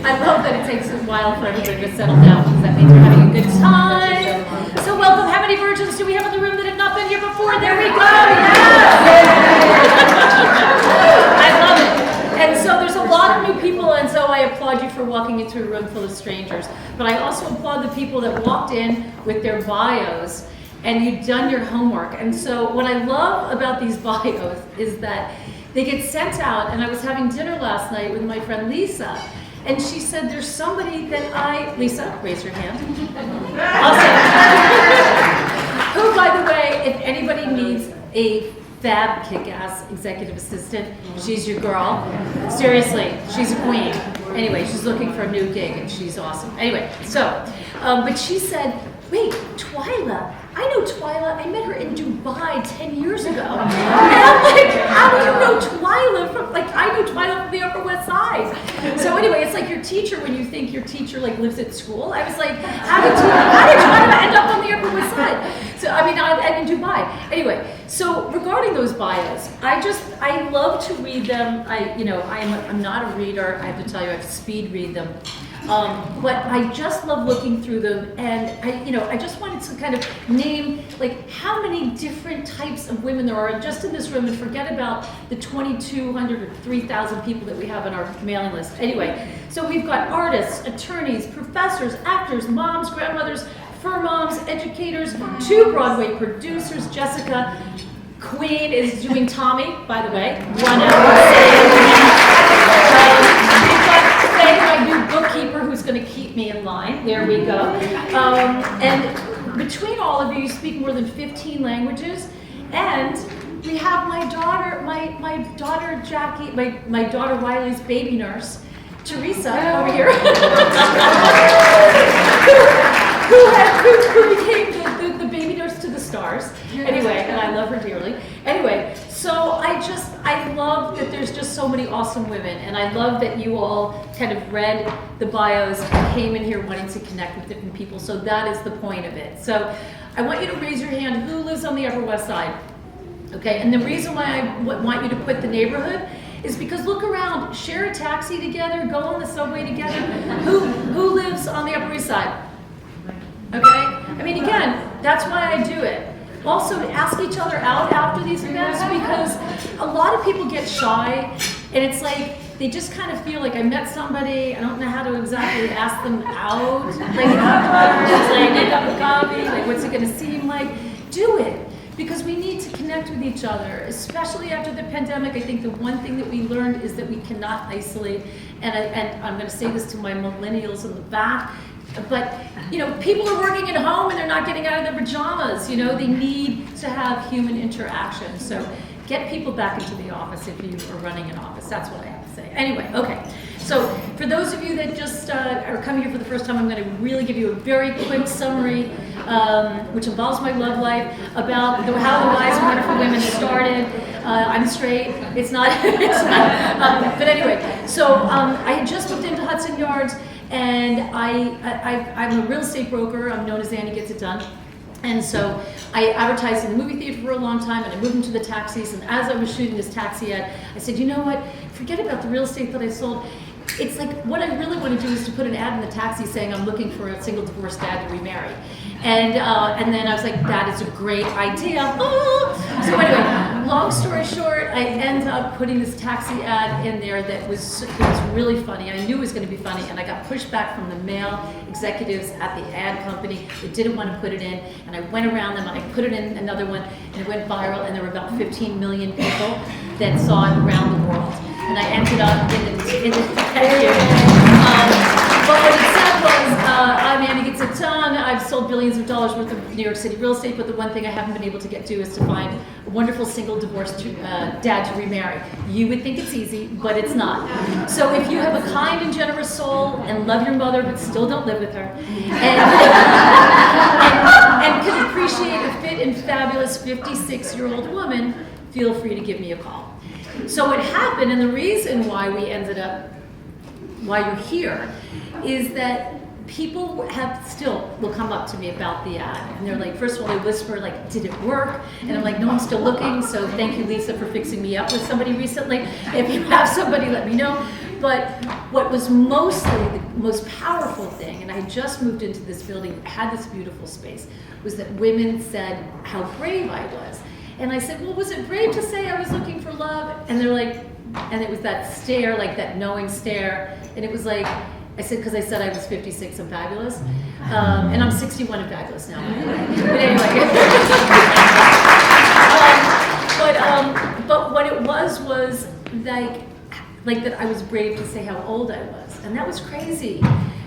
I love that it takes a while for everybody to settle down because that means we're having a good time. So welcome. How many virgins do we have in the room that have not been here before? There we go. Yes. I love it. And so there's a lot of new people, and so I applaud you for walking into a room full of strangers. But I also applaud the people that walked in with their bios and you've done your homework. And so what I love about these bios is that they get sent out, and I was having dinner last night with my friend Lisa, and she said there's somebody that Lisa, raise your hand. Awesome. Who, by the way, if anybody needs a fab kick-ass executive assistant, she's your girl. Seriously, she's a queen. Anyway, she's looking for a new gig, and she's awesome. Anyway, so, but she said, wait, Twyla, I know Twyla, I met her in Dubai 10 years ago. And I'm like, how do you know Twyla from, I know Twyla from the Upper West Side. So anyway, it's like your teacher when you think your teacher lives at school. I was like, how did Twyla end up on the Upper West Side? So, I'm in Dubai. Anyway, so regarding those bios, I love to read them. I'm not a reader. I have to tell you, I have to speed read them. But I just love looking through them, and I just wanted to kind of name how many different types of women there are just in this room, and forget about the 2,200 or 3,000 people that we have on our mailing list. Anyway, so we've got artists, attorneys, professors, actors, moms, grandmothers, fur moms, educators, 2 Broadway producers. Jessica Queen is doing Tommy, by the way. 1 hour. My new bookkeeper who's going to keep me in line. There we go. And between all of you, you speak more than 15 languages. And we have my daughter Jackie, my daughter Riley's baby nurse, Teresa, over here, who became the baby nurse to the stars. Anyway, and I love her dearly. Anyway, so I love that there's just so many awesome women, and I love that you all kind of read the bios and came in here wanting to connect with different people, so that is the point of it. So I want you to raise your hand who lives on the Upper West Side. Okay, and the reason why I want you to put the neighborhood is because look around, share a taxi together, go on the subway together. Who lives on the Upper East Side? Okay, I mean, again, that's why I do it. Also, ask each other out after these events, because a lot of people get shy, and it's like they just kind of feel like I met somebody, I don't know how to exactly ask them out, need a cup of coffee, what's it going to seem like? Do it, because we need to connect with each other, especially after the pandemic. I think the one thing that we learned is that we cannot isolate, and I'm going to say this to my millennials in the back, but people are working at home and they're not getting out of their pajamas. They need to have human interaction. So get people back into the office if you are running an office. That's what I have to say. Anyway, okay. So for those of you that just are coming here for the first time, I'm going to really give you a very quick summary, which involves my love life, about how the Wise and Wonderful Women started. I'm straight. It's not. But anyway, so I had just moved into Hudson Yards. And I'm a real estate broker. I'm known as Annie Gets It Done. And so I advertised in the movie theater for a long time, and I moved into the taxis. And as I was shooting this taxi ad, I said, you know what? Forget about the real estate that I sold. It's like what I really want to do is to put an ad in the taxi saying I'm looking for a single divorced dad to remarry. And then I was like, that is a great idea. Oh! So anyway, long story short, I ended up putting this taxi ad in there that was really funny. I knew it was going to be funny, and I got pushback from the male executives at the ad company that didn't want to put it in. And I went around them and I put it in another one, and it went viral, and there were about 15 million people that saw it around the world. And I ended up in the thank you. But what it said was, I'm Annie Gets It Done. I've sold billions of dollars worth of New York City real estate, but the one thing I haven't been able to get to is to find a wonderful single divorced dad to remarry. You would think it's easy, but it's not. So if you have a kind and generous soul and love your mother, but still don't live with her, and can appreciate a fit and fabulous 56-year-old woman, feel free to give me a call. So what happened, and the reason why we ended up, why you're here, is that people will come up to me about the ad, and they're like, first of all, they whisper like, did it work? And I'm like, no, I'm still looking, so thank you, Lisa, for fixing me up with somebody recently. If you have somebody, let me know. But what was mostly the most powerful thing, and I had just moved into this building, had this beautiful space, was that women said how brave I was. And I said, well, was it brave to say I was looking for love? And they're like, and it was that stare, like that knowing stare. And it was like, I said, because I said I was 56 and fabulous. And I'm 61 and fabulous now. But anyway. But what it was like that I was brave to say how old I was. And that was crazy.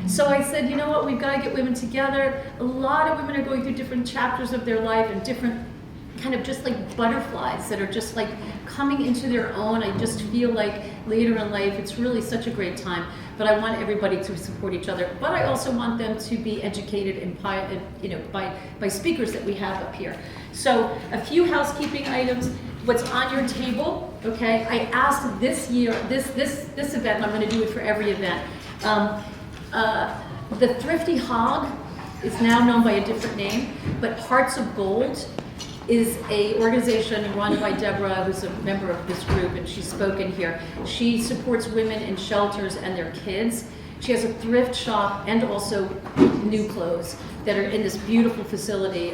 So I said, you know what, we've got to get women together. A lot of women are going through different chapters of their life and different kind of just like butterflies that are just like coming into their own. I just feel like later in life, it's really such a great time. But I want everybody to support each other. But I also want them to be educated and by speakers that we have up here. So a few housekeeping items. What's on your table, okay? I asked this year, this event, and I'm going to do it for every event. The Thrifty Hog is now known by a different name, but Hearts of Gold is a organization run by Deborah, who's a member of this group, and she's spoken here. She supports women in shelters and their kids. She has a thrift shop and also new clothes that are in this beautiful facility,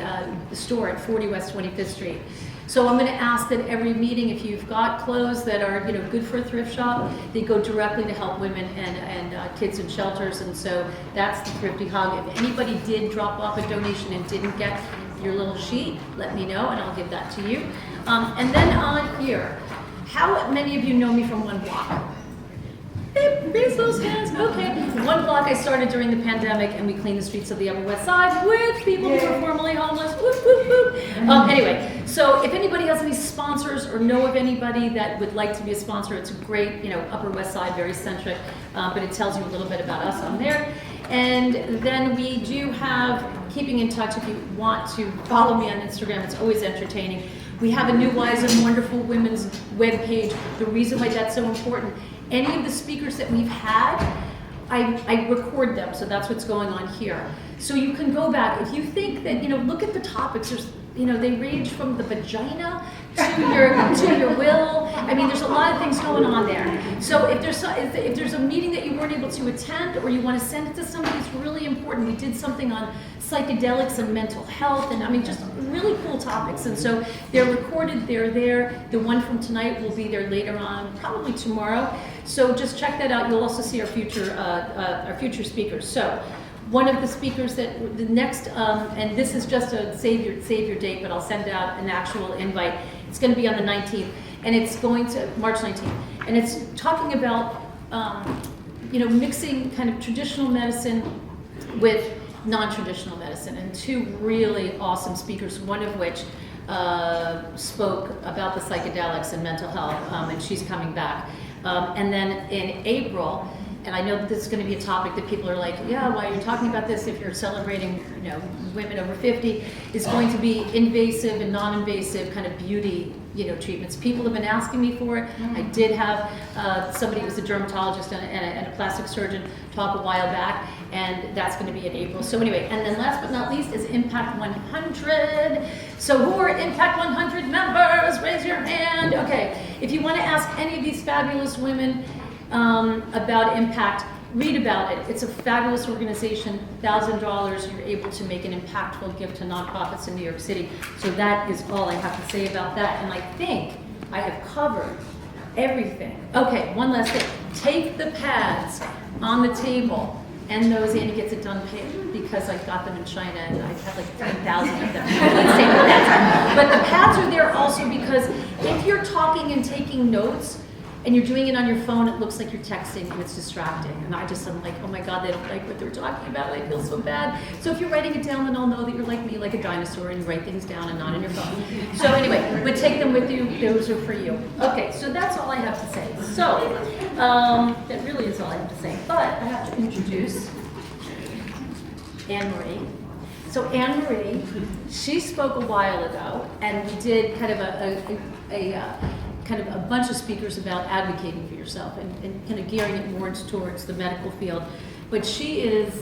store at 40 West 25th Street. So I'm going to ask that every meeting, if you've got clothes that are good for a thrift shop, they go directly to help women and kids in shelters. And so that's the Thrifty Hog. If anybody did drop off a donation and didn't get your little sheet, let me know and I'll give that to you. And then on here, how many of you know me from One Block? Raise those hands. Okay. One Block I started during the pandemic, and we cleaned the streets of the Upper West Side with people who were formerly homeless. Whoop, whoop, whoop. Anyway, so if anybody has any sponsors or know of anybody that would like to be a sponsor, it's a great, Upper West Side, very centric, but it tells you a little bit about us on there. And then we do have keeping in touch. If you want to follow me on Instagram, it's always entertaining. We have a new Wise and Wonderful Women's webpage. The reason why that's so important, any of the speakers that we've had, I record them, so that's what's going on here. So you can go back, if you think that, look at the topics, there's, they range from the vagina to your will. I mean, there's a lot of things going on there. So if there's a meeting that you weren't able to attend, or you want to send it to somebody, it's really important. We did something on psychedelics and mental health, and I mean, just really cool topics. And so they're recorded, they're there. The one from tonight will be there later on, probably tomorrow. So just check that out. You'll also see our future speakers. So one of the speakers that the next, and this is just a save your date, but I'll send out an actual invite. It's going to be on the 19th, and it's going to March 19th, and it's talking about mixing kind of traditional medicine with non-traditional medicine, and two really awesome speakers, one of which spoke about the psychedelics and mental health, and she's coming back. And then in April, and I know that this is going to be a topic that people are like, yeah, why are you talking about this if you're celebrating, women over 50, is going to be invasive and non-invasive kind of beauty, treatments. People have been asking me for it. I did have somebody who was a dermatologist and a plastic surgeon talk a while back, and that's going to be in April. So anyway, and then last but not least is Impact 100. So who are Impact 100 members? Raise your hand. Okay, if you want to ask any of these fabulous women about Impact, read about it. It's a fabulous organization, $1,000. You're able to make an impactful gift to nonprofits in New York City. So that is all I have to say about that. And I think I have covered everything. Okay, one last thing. Take the pads on the table, and those, Annie gets it done because I got them in China and I have like 10,000 of them. Let's take the pads. But the pads are there also because if you're talking and taking notes, and you're doing it on your phone, it looks like you're texting and it's distracting. And I'm like, oh my God, they don't like what they're talking about. I feel so bad. So if you're writing it down, then I'll know that you're like me, like a dinosaur, and you write things down and not on your phone. So anyway, but take them with you. Those are for you. Okay, so that's all I have to say. So that really is all I have to say. But I have to introduce Anne-Marie. So Anne-Marie, she spoke a while ago, and we did kind of a bunch of speakers about advocating for yourself and kind of gearing it more towards the medical field. But she is,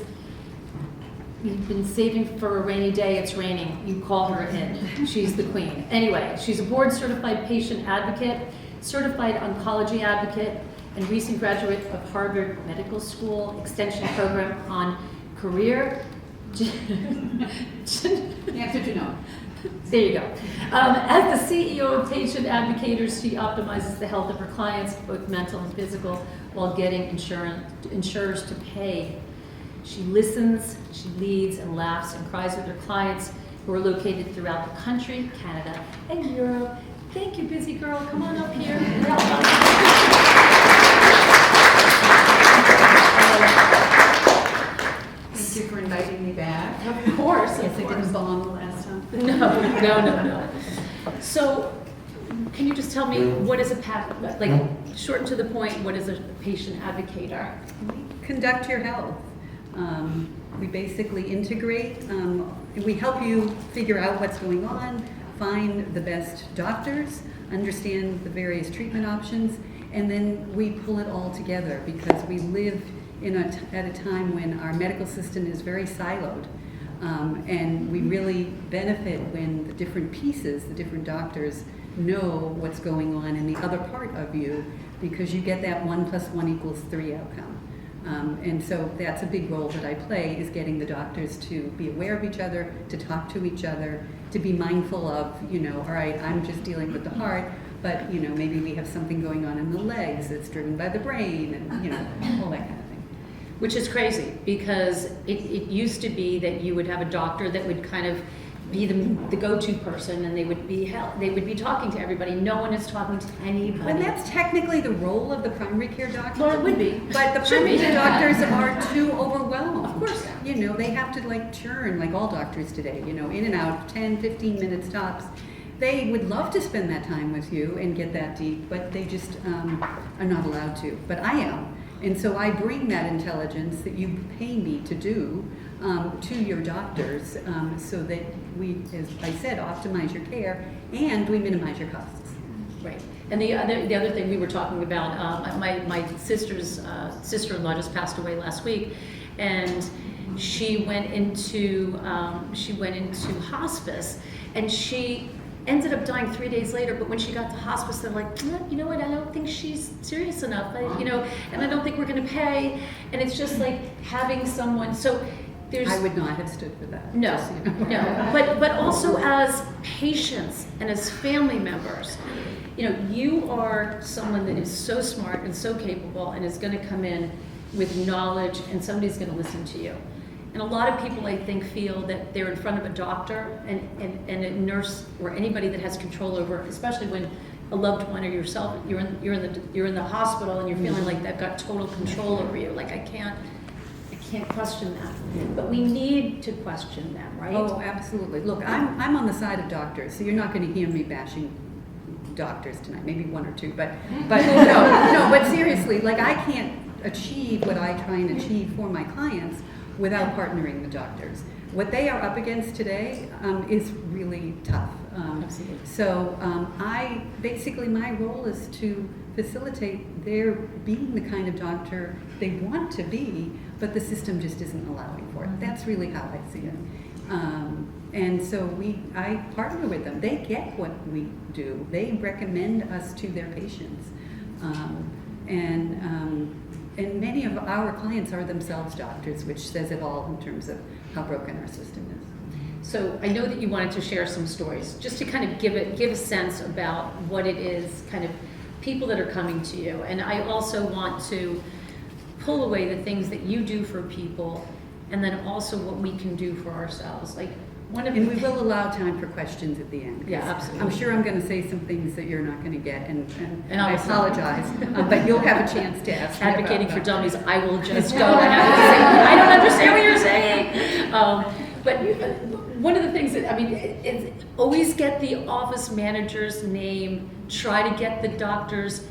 you've been saving for a rainy day, it's raining, you call her in. She's the queen. Anyway, she's a board certified patient advocate, certified oncology advocate, and recent graduate of Harvard Medical School Extension Program on Career. The answer to no. There you go. As the CEO of Patient Advocators, she optimizes the health of her clients, both mental and physical, while getting insurers to pay. She listens, she leads, and laughs and cries with her clients who are located throughout the country, Canada, and Europe. Thank you, busy girl. Come on up here. Thank you for inviting me back. Of course. Yes, I didn't bomb the last time. No. So, can you just tell me what is short and to the point, what is a patient advocator? Conduct your health. We basically integrate. We help you figure out what's going on, find the best doctors, understand the various treatment options, and then we pull it all together because we live at a time when our medical system is very siloed. And we really benefit when the different pieces, the different doctors know what's going on in the other part of you, because you get that 1 + 1 = 3 outcome. And so that's a big role that I play, is getting the doctors to be aware of each other, to talk to each other, to be mindful of, all right, I'm just dealing with the heart, but, maybe we have something going on in the legs that's driven by the brain, and, all that kind of thing. Which is crazy, because it used to be that you would have a doctor that would kind of be the go-to person, and they would be talking to everybody. No one is talking to anybody. And that's technically the role of the primary care doctor. Well, it would be. But the primary care doctors are too overwhelmed. Of course. They have to churn like all doctors today, in and out, 10, 15 minutes tops. They would love to spend that time with you and get that deep, but they just are not allowed to. But I am. And so I bring that intelligence that you pay me to do to your doctors, so that we, as I said, optimize your care and we minimize your costs. Right. And the other thing we were talking about, my sister's sister-in-law just passed away last week, and she went into hospice, and she ended up dying 3 days later. But when she got to hospice, they're like, you know what? I don't think she's serious enough. And I don't think we're going to pay. And it's just like having someone. So I would not have stood for that. No, no. But also as patients and as family members, you are someone that is so smart and so capable and is going to come in with knowledge, and somebody's going to listen to you. And a lot of people, I think, feel that they're in front of a doctor and a nurse or anybody that has control over, especially when a loved one or yourself, you're in the hospital and you're feeling like they've got total control over you. Like I can't question that. But we need to question them, right? Oh, absolutely. Look, I'm on the side of doctors, so you're not going to hear me bashing doctors tonight. Maybe one or two, but no. But seriously, I can't achieve what I try and achieve for my clients without partnering with doctors. What they are up against today is really tough. Absolutely. So my role is to facilitate their being the kind of doctor they want to be, but the system just isn't allowing for it. That's really how I see it. And so I partner with them. They get what we do. They recommend us to their patients. And many of our clients are themselves doctors, which says it all in terms of how broken our system is. So I know that you wanted to share some stories, just to kind of give a sense about what it is, kind of people that are coming to you. And I also want to pull away the things that you do for people, and then also what we can do for ourselves. And we will allow time for questions at the end. Yeah, absolutely. I'm sure I'm going to say some things that you're not going to get, and I apologize, but you'll have a chance to ask. Advocating for dummies, I will just go and have to say, I don't understand what you're saying. But one of the things that, is always get the office manager's name, try to get the doctor's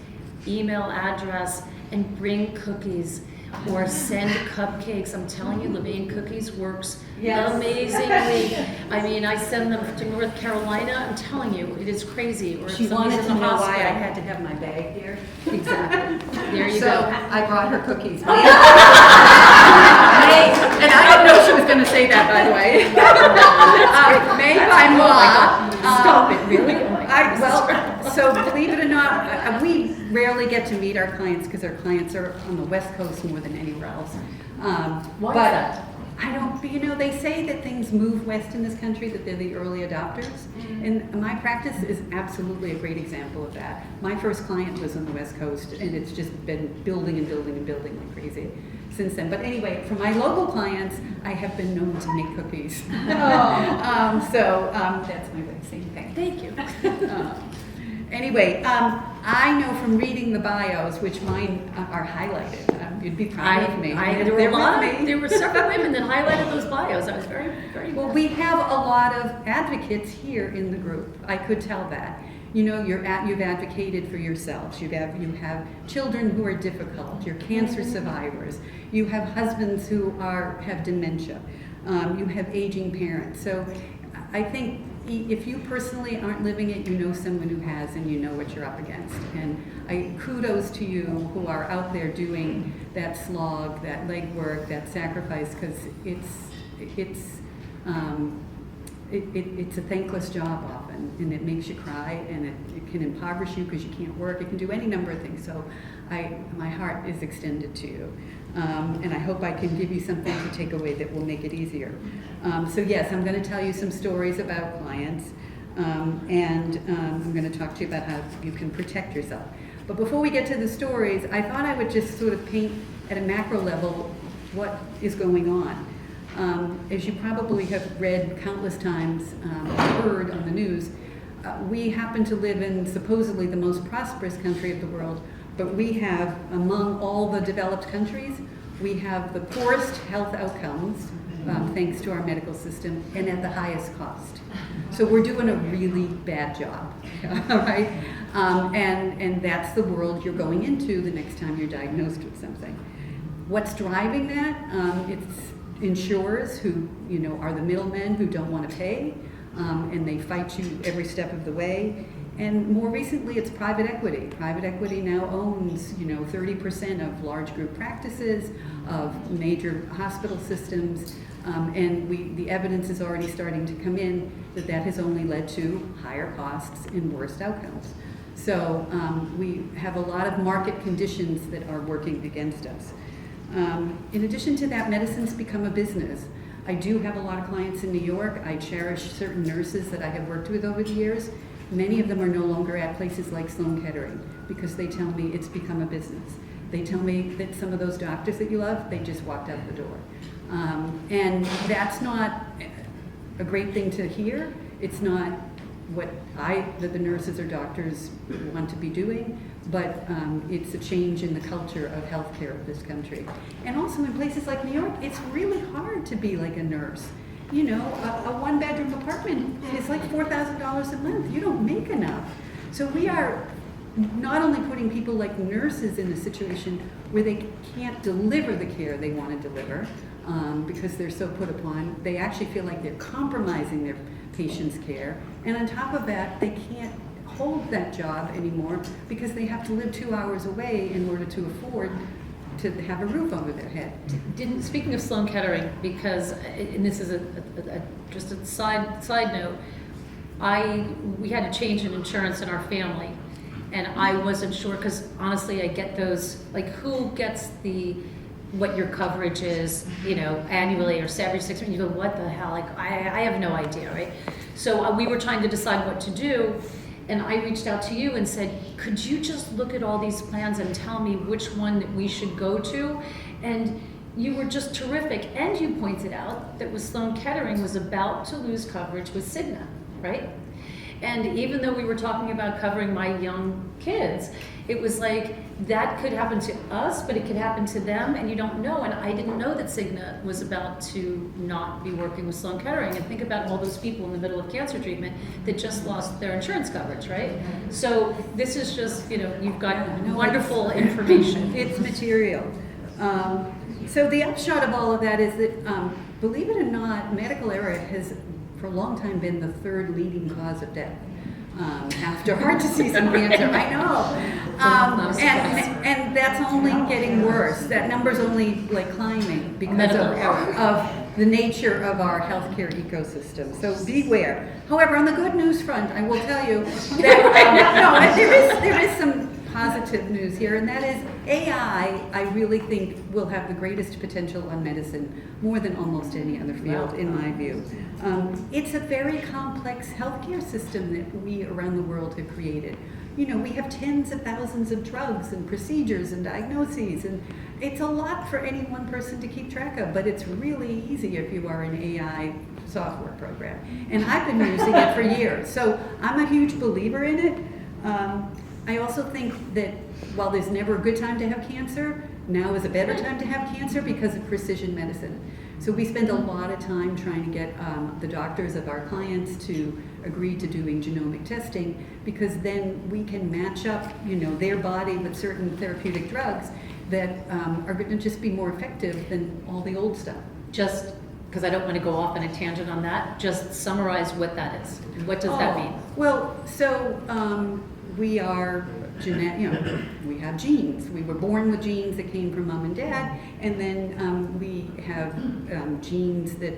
email address, and bring cookies. Or send cupcakes. I'm telling you, Levain Cookies works amazingly. I send them to North Carolina. I'm telling you, it is crazy. Or she wanted to know why I had to have my bag here. Exactly. There you go. I brought her cookies. And I didn't know she was going to say that, by the way. Made by Ma. Stop it, really? So believe it or not, we rarely get to meet our clients because our clients are on the West Coast more than anywhere else. Why is but that? I don't, but they say that things move west in this country, that they're the early adopters. Mm-hmm. And my practice is absolutely a great example of that. My first client was on the West Coast, and it's just been building and building and building like crazy since then. But anyway, for my local clients, I have been known to make cookies. So that's my way of saying thank you. Thank you. Anyway, I know from reading the bios, which mine are highlighted. You'd be proud of me. There were several women that highlighted those bios. I was very, very Well, we have a lot of advocates here in the group. I could tell that. You've advocated for yourselves. You have children who are difficult. You're cancer survivors. You have husbands who have dementia. You have aging parents. So I think if you personally aren't living it, you know someone who has, and you know what you're up against. And kudos to you who are out there doing that slog, that legwork, that sacrifice, because it's a thankless job often, and it makes you cry, and it can impoverish you because you can't work. It can do any number of things. So my heart is extended to you. And I hope I can give you something to take away that will make it easier. So yes, I'm going to tell you some stories about clients, and I'm going to talk to you about how you can protect yourself. But before we get to the stories, I thought I would just sort of paint at a macro level what is going on. As you probably have read countless times, heard on the news, we happen to live in supposedly the most prosperous country of the world, but we have, among all the developed countries, we have the poorest health outcomes, thanks to our medical system, and at the highest cost. So we're doing a really bad job, all right? And that's the world you're going into the next time you're diagnosed with something. What's driving that? It's insurers who, are the middlemen who don't want to pay, and they fight you every step of the way. And more recently, it's private equity. Private equity now owns, 30% of large group practices, of major hospital systems, and the evidence is already starting to come in that has only led to higher costs and worse outcomes. So we have a lot of market conditions that are working against us. In addition to that, medicine's become a business. I do have a lot of clients in New York. I cherish certain nurses that I have worked with over the years. Many of them are no longer at places like Sloan Kettering because they tell me it's become a business. They tell me that some of those doctors that you love, they just walked out the door. And that's not a great thing to hear. It's not what the nurses or doctors want to be doing, but it's a change in the culture of healthcare of this country. And also in places like New York, it's really hard to be like a nurse. A one-bedroom apartment is like $4,000 a month. You don't make enough. So we are not only putting people like nurses in a situation where they can't deliver the care they want to deliver because they're so put upon, they actually feel like they're compromising their patient's care. And on top of that, they can't hold that job anymore because they have to live 2 hours away in order to afford to have a roof over their head. Speaking of Sloan Kettering, because, and this is just a side note, we had a change in insurance in our family, and I wasn't sure, because honestly I get those, like, who gets what your coverage is, annually or every 6 months. You go, what the hell? Like, I have no idea, right? So we were trying to decide what to do, and I reached out to you and said, could you just look at all these plans and tell me which one that we should go to? And you were just terrific, and you pointed out that with Sloan Kettering was about to lose coverage with Cigna, right? And even though we were talking about covering my young kids, it was like, that could happen to us, but it could happen to them, and you don't know. And I didn't know that Cigna was about to not be working with Sloan Kettering. And think about all those people in the middle of cancer treatment that just lost their insurance coverage, right? So this is just, you've got wonderful information. It's material. So the upshot of all of that is that, believe it or not, medical error has for a long time been the third leading cause of death. After heart disease and cancer, I know, and that's only getting worse. That number's only climbing because of the nature of our healthcare ecosystem. So beware. However, on the good news front, I will tell you that there is some positive news here, and that is AI, I really think, will have the greatest potential on medicine, more than almost any other field, in my view. It's a very complex healthcare system that we around the world have created. You know, we have tens of thousands of drugs and procedures and diagnoses, and it's a lot for any one person to keep track of, but it's really easy if you are an AI software program. And I've been using it for years, so I'm a huge believer in it. I also think that while there's never a good time to have cancer, now is a better time to have cancer because of precision medicine. So we spend a lot of time trying to get the doctors of our clients to agree to doing genomic testing, because then we can match up, you know, their body with certain therapeutic drugs that are going to just be more effective than all the old stuff. Just because I don't want to go off on a tangent on that, just summarize what that is. What does that mean? Well, so we are we have genes. We were born with genes that came from mom and dad, and then we have genes that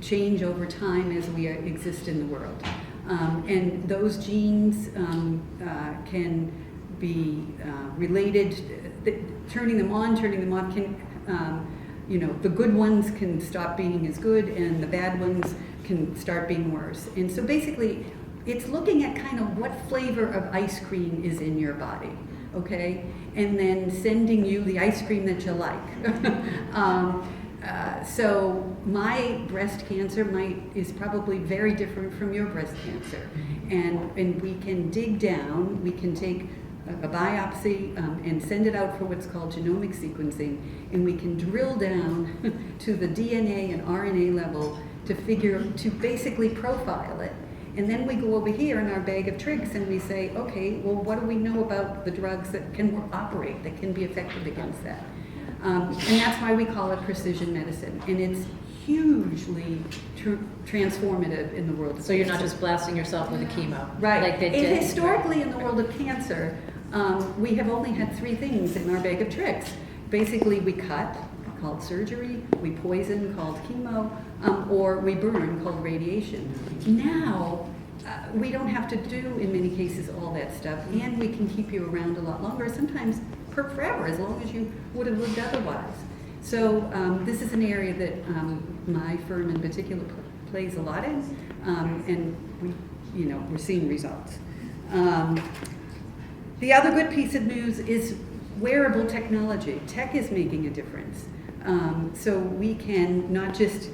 change over time as we exist in the world. And those genes can be related, turning them on, turning them off can, the good ones can stop being as good and the bad ones can start being worse. And so basically, it's looking at kind of what flavor of ice cream is in your body, okay? And then sending you the ice cream that you like. So my breast cancer is probably very different from your breast cancer. And we can dig down, we can take a biopsy and send it out for what's called genomic sequencing, and we can drill down to the DNA and RNA level to basically profile it. And then we go over here in our bag of tricks and we say, okay, well, what do we know about the drugs that can operate, that can be effective against that? And that's why we call it precision medicine. And it's hugely transformative in the world of cancer. So you're not just blasting yourself with a chemo. Right. Like they did. Historically, in the world of cancer, we have only had three things in our bag of tricks. Basically, we cut, called surgery, we poison, called chemo, or we burn, called radiation. Now, we don't have to do, in many cases, all that stuff, and we can keep you around a lot longer, sometimes forever, as long as you would have lived otherwise. So this is an area that my firm in particular plays a lot in, and we're seeing results. The other good piece of news is wearable technology. Tech is making a difference. So we can not just,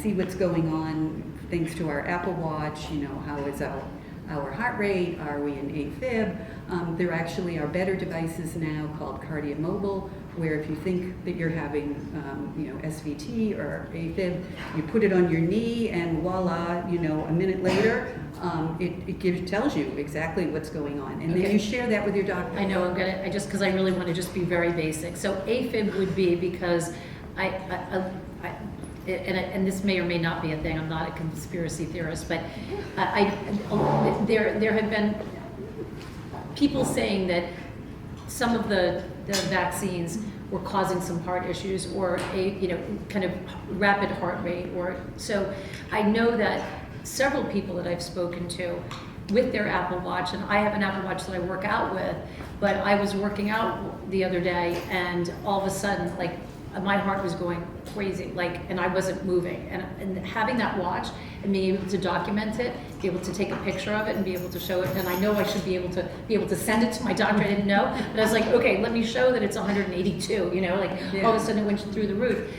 see what's going on thanks to our Apple Watch, how is our heart rate, are we in AFib? There actually are better devices now called KardioMobile, where if you think that you're having, SVT or AFib, you put it on your knee and voila, a minute later, it tells you exactly what's going on. And then you share that with your doctor. I know, because I really want to just be very basic. So AFib would be because and this may or may not be a thing, I'm not a conspiracy theorist, but there have been people saying that some of the vaccines were causing some heart issues or kind of rapid heart rate, or so I know that several people that I've spoken to with their Apple Watch, and I have an Apple Watch that I work out with, but I was working out the other day and all of a sudden, my heart was going crazy, and I wasn't moving. And having that watch and being able to document it, be able to take a picture of it and be able to show it, and I know I should be able to send it to my doctor. I didn't know, but I was like, okay, let me show that it's 182. All of a sudden it went through the roof.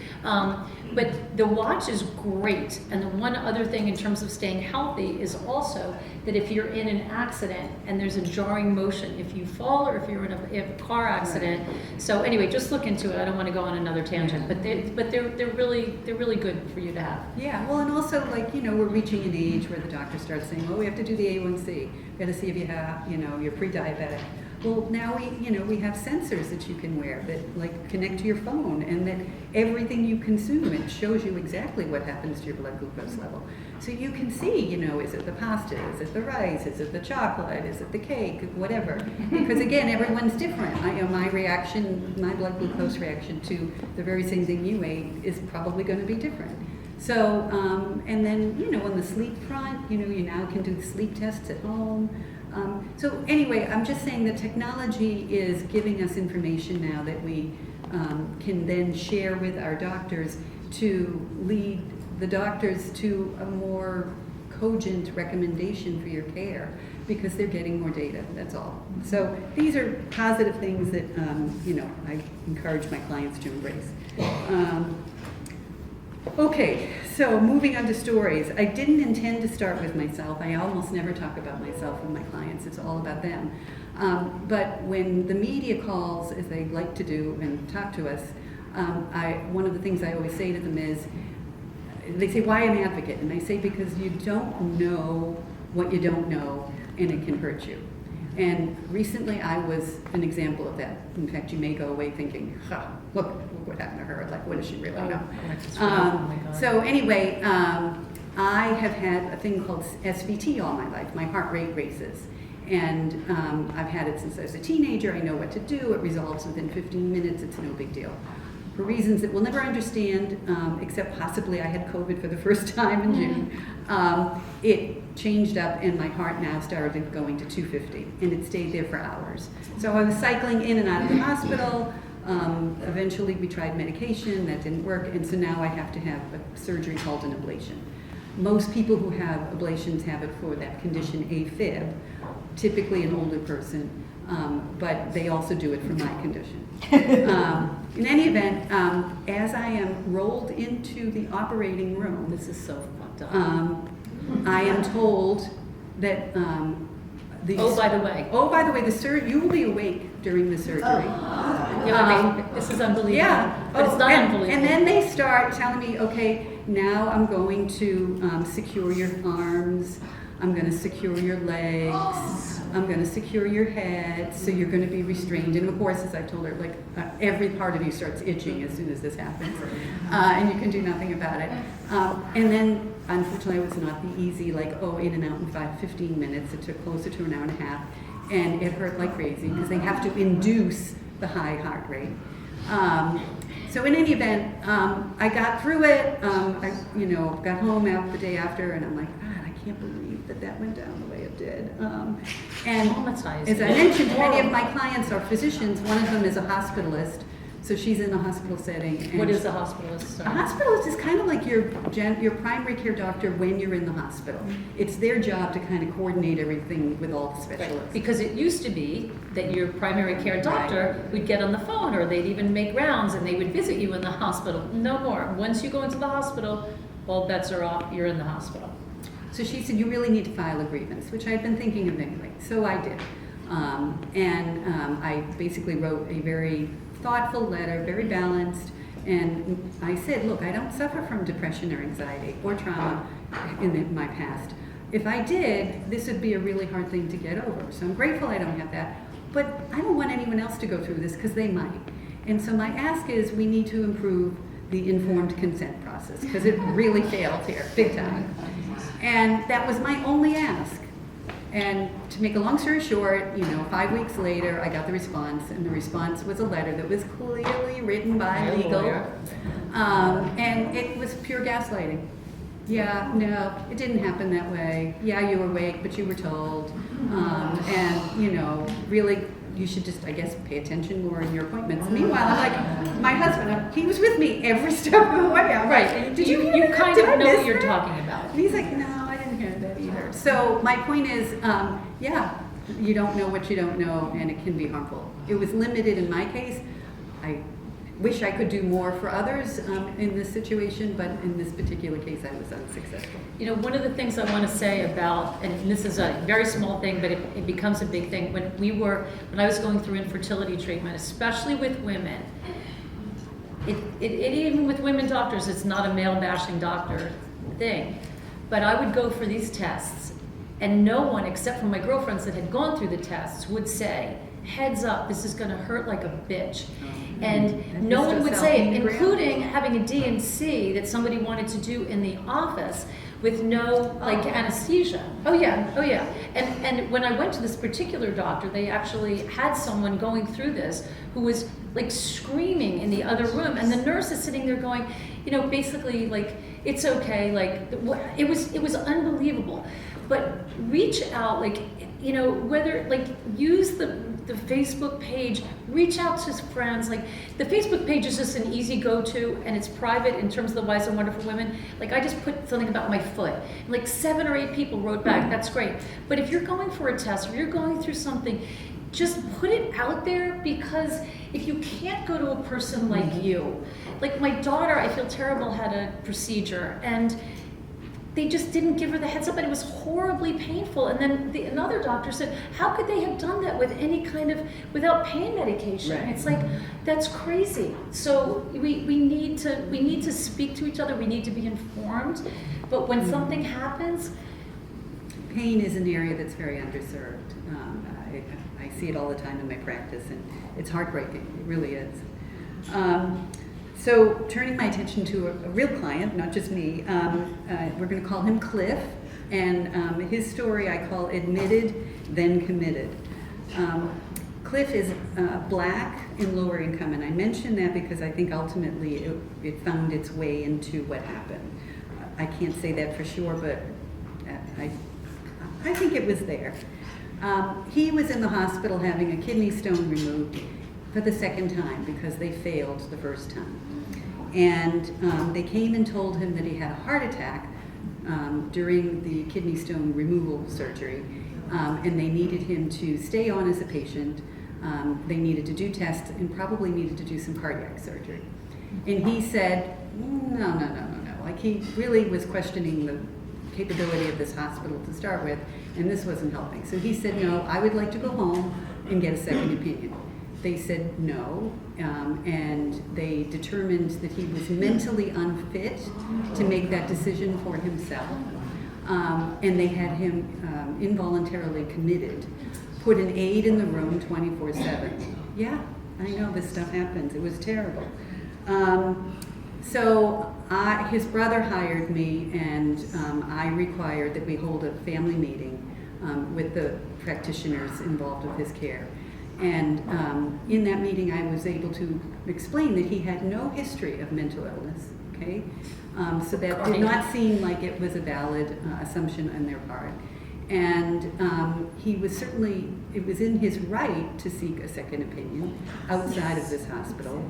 But the watch is great, and the one other thing in terms of staying healthy is also that if you're in an accident and there's a jarring motion, if you fall or if you're in a car accident. So anyway, just look into it. I don't want to go on another tangent, but they're really good for you to have. Yeah, well, and also we're reaching an age where the doctor starts saying, well, we have to do the A1C. We got to see if you have, you're pre-diabetic. Well, now we have sensors that you can wear that connect to your phone, and that everything you consume, it shows you exactly what happens to your blood glucose level. So you can see, is it the pasta, is it the rice, is it the chocolate, is it the cake, whatever. Because again, everyone's different. My blood glucose reaction to the very same thing you ate is probably going to be different. So, and then, on the sleep front, you now can do sleep tests at home. So anyway, I'm just saying that technology is giving us information now that we can then share with our doctors to lead the doctors to a more cogent recommendation for your care, because they're getting more data, that's all. So these are positive things that, I encourage my clients to embrace. Okay, so moving on to stories. I didn't intend to start with myself. I almost never talk about myself with my clients. It's all about them. But when the media calls, as they like to do, and talk to us, one of the things I always say to them is, they say, why an advocate? And I say, because you don't know what you don't know, and it can hurt you. And recently I was an example of that. In fact, you may go away thinking, look what happened to her. Like, what does she really know? So anyway, I have had a thing called SVT all my life. My heart rate races. And I've had it since I was a teenager. I know what to do. It resolves within 15 minutes. It's no big deal. For reasons that we'll never understand, except possibly I had COVID for the first time in June. It changed up, and my heart now started going to 250, and it stayed there for hours. So I was cycling in and out of the hospital. Eventually we tried medication, that didn't work, and so now I have to have a surgery called an ablation. Most people who have ablations have it for that condition, AFib, typically an older person, but they also do it for my condition. In any event, as I am rolled into the operating room, This is so fucked up. I am told that Oh, by the way, you will be awake during the surgery. this is unbelievable. Yeah, But it's not unbelievable. And then they start telling me, okay, now I'm going to secure your arms, I'm going to secure your legs, I'm going to secure your head, so you're going to be restrained. And of course, as I told her, like every part of you starts itching as soon as this happens, and you can do nothing about it. And then, unfortunately, it was not the easy, like, in and out in 15 minutes. It took closer to an hour and a half, and it hurt like crazy because they have to induce the high heart rate. So in any event, I got through it. I got home out the day after, and I'm like, God, I can't believe that went down the way it did. And as I mentioned, many of my clients are physicians. One of them is a hospitalist, so she's in a hospital setting. And What is a hospitalist? a Sorry. hospitalist is kind of like your primary care doctor when you're in the hospital. It's their job to kind of coordinate everything with all the specialists. Right. Because it used to be that your primary care doctor would get on the phone, or they'd even make rounds and they would visit you in the hospital. No more. Once you go into the hospital, all bets are off. You're in the hospital. So she said, you really need to file a grievance, which I'd been thinking of anyway. So I did. I basically wrote a very thoughtful letter, very balanced, and I said, look, I don't suffer from depression or anxiety or trauma in my past. If I did, this would be a really hard thing to get over. So I'm grateful I don't have that, but I don't want anyone else to go through this because they might. And so my ask is, we need to improve the informed consent process because it really failed here, big time. And that was my only ask. And to make a long story short, 5 weeks later, I got the response, and the response was a letter that was clearly written by legal. And it was pure gaslighting. Yeah, no, it didn't happen that way. Yeah, you were awake, but you were told. Really, you should just, I guess, pay attention more in your appointments. Meanwhile, I'm like, my husband, he was with me every step of the way. I'm Right. Like, did you You kind of know miss what you're that? talking about. And he's like, no, I didn't hear that either. So my point is, you don't know what you don't know, and it can be harmful. It was limited in my case. I wish I could do more for others in this situation, but in this particular case, I was unsuccessful. One of the things I want to say about, and this is a very small thing, but it becomes a big thing, when I was going through infertility treatment, especially with women, even with women doctors, it's not a male bashing doctor thing, but I would go for these tests, and no one except for my girlfriends that had gone through the tests would say, heads up, this is going to hurt like a bitch. And no one would say it, including having a D&C that somebody wanted to do in the office with no anesthesia. Oh yeah. And when I went to this particular doctor, they actually had someone going through this who was like screaming in the other room, and the nurse is sitting there going, basically like, it's okay, like it was unbelievable. But reach out, like, you know, whether, like, use the Facebook page, reach out to friends. Like, the Facebook page is just an easy go-to, and it's private in terms of the Wise and Wonderful Women. Like, I just put something about my foot, and like 7 or 8 people wrote back. That's great. But if you're going for a test, or you're going through something, just put it out there, because if you can't go to a person like you, like my daughter, I feel terrible, had a procedure, and they just didn't give her the heads up, and it was horribly painful. And then another doctor said, how could they have done that with any kind of, without pain medication? Right. It's like, that's crazy. So we need to speak to each other. We need to be informed. But when something happens, pain is an area that's very underserved. I see it all the time in my practice, and it's heartbreaking. It really is. So turning my attention to a real client, not just me, we're going to call him Cliff, and his story I call Admitted, Then Committed. Cliff is black and lower income, and I mention that because I think ultimately it found its way into what happened. I can't say that for sure, but I think it was there. He was in the hospital having a kidney stone removed for the second time because they failed the first time. And they came and told him that he had a heart attack during the kidney stone removal surgery, and they needed him to stay on as a patient. They needed to do tests and probably needed to do some cardiac surgery. And he said, no. Like, he really was questioning the capability of this hospital to start with, and this wasn't helping. So he said, no, I would like to go home and get a second opinion. They said no, and they determined that he was mentally unfit to make that decision for himself, and they had him involuntarily committed, put an aide in the room 24/7. Yeah, I know this stuff happens. It was terrible. So his brother hired me, and I required that we hold a family meeting with the practitioners involved with his care. And in that meeting, I was able to explain that he had no history of mental illness, okay? So that did not seem like it was a valid assumption on their part. And he was certainly, it was in his right to seek a second opinion outside of this hospital.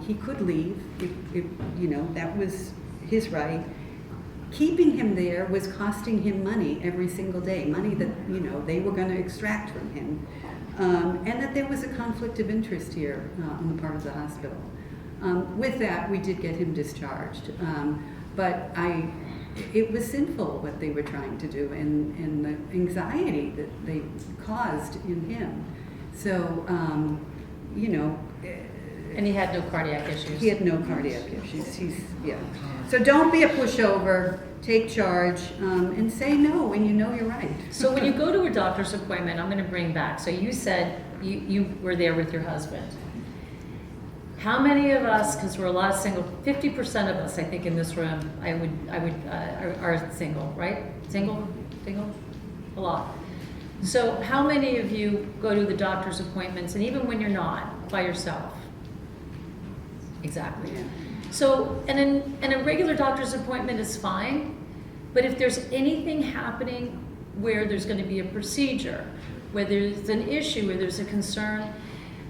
He could leave, if you know, that was his right. Keeping him there was costing him money every single day, money that, you know, they were going to extract from him. And that there was a conflict of interest here on the part of the hospital. With that, we did get him discharged. But it was sinful what they were trying to do, and the anxiety that they caused in him. So, you know. and he had no cardiac issues. He had no cardiac issues. Yeah. So don't be a pushover. Take charge and say no when you know you're right. So when you go to a doctor's appointment, I'm going to bring back. So you said you were there with your husband. How many of us, because we're a lot of single, 50% of us, I think, in this room, are single, right? Single, a lot. So how many of you go to the doctor's appointments, and even when you're not, by yourself? Exactly. Yeah. So, and a regular doctor's appointment is fine, but if there's anything happening where there's going to be a procedure, where there's an issue, where there's a concern,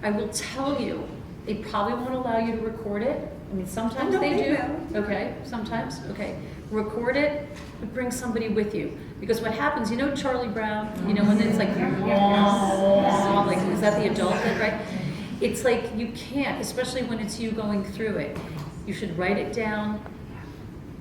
I will tell you, they probably won't allow you to record it. I mean, sometimes they do. Okay, sometimes. Okay, record it, but bring somebody with you. Because what happens, you know Charlie Brown, you know, when it's like, like, is that the adult thing, right? It's like you can't, especially when it's you going through it. You should write it down.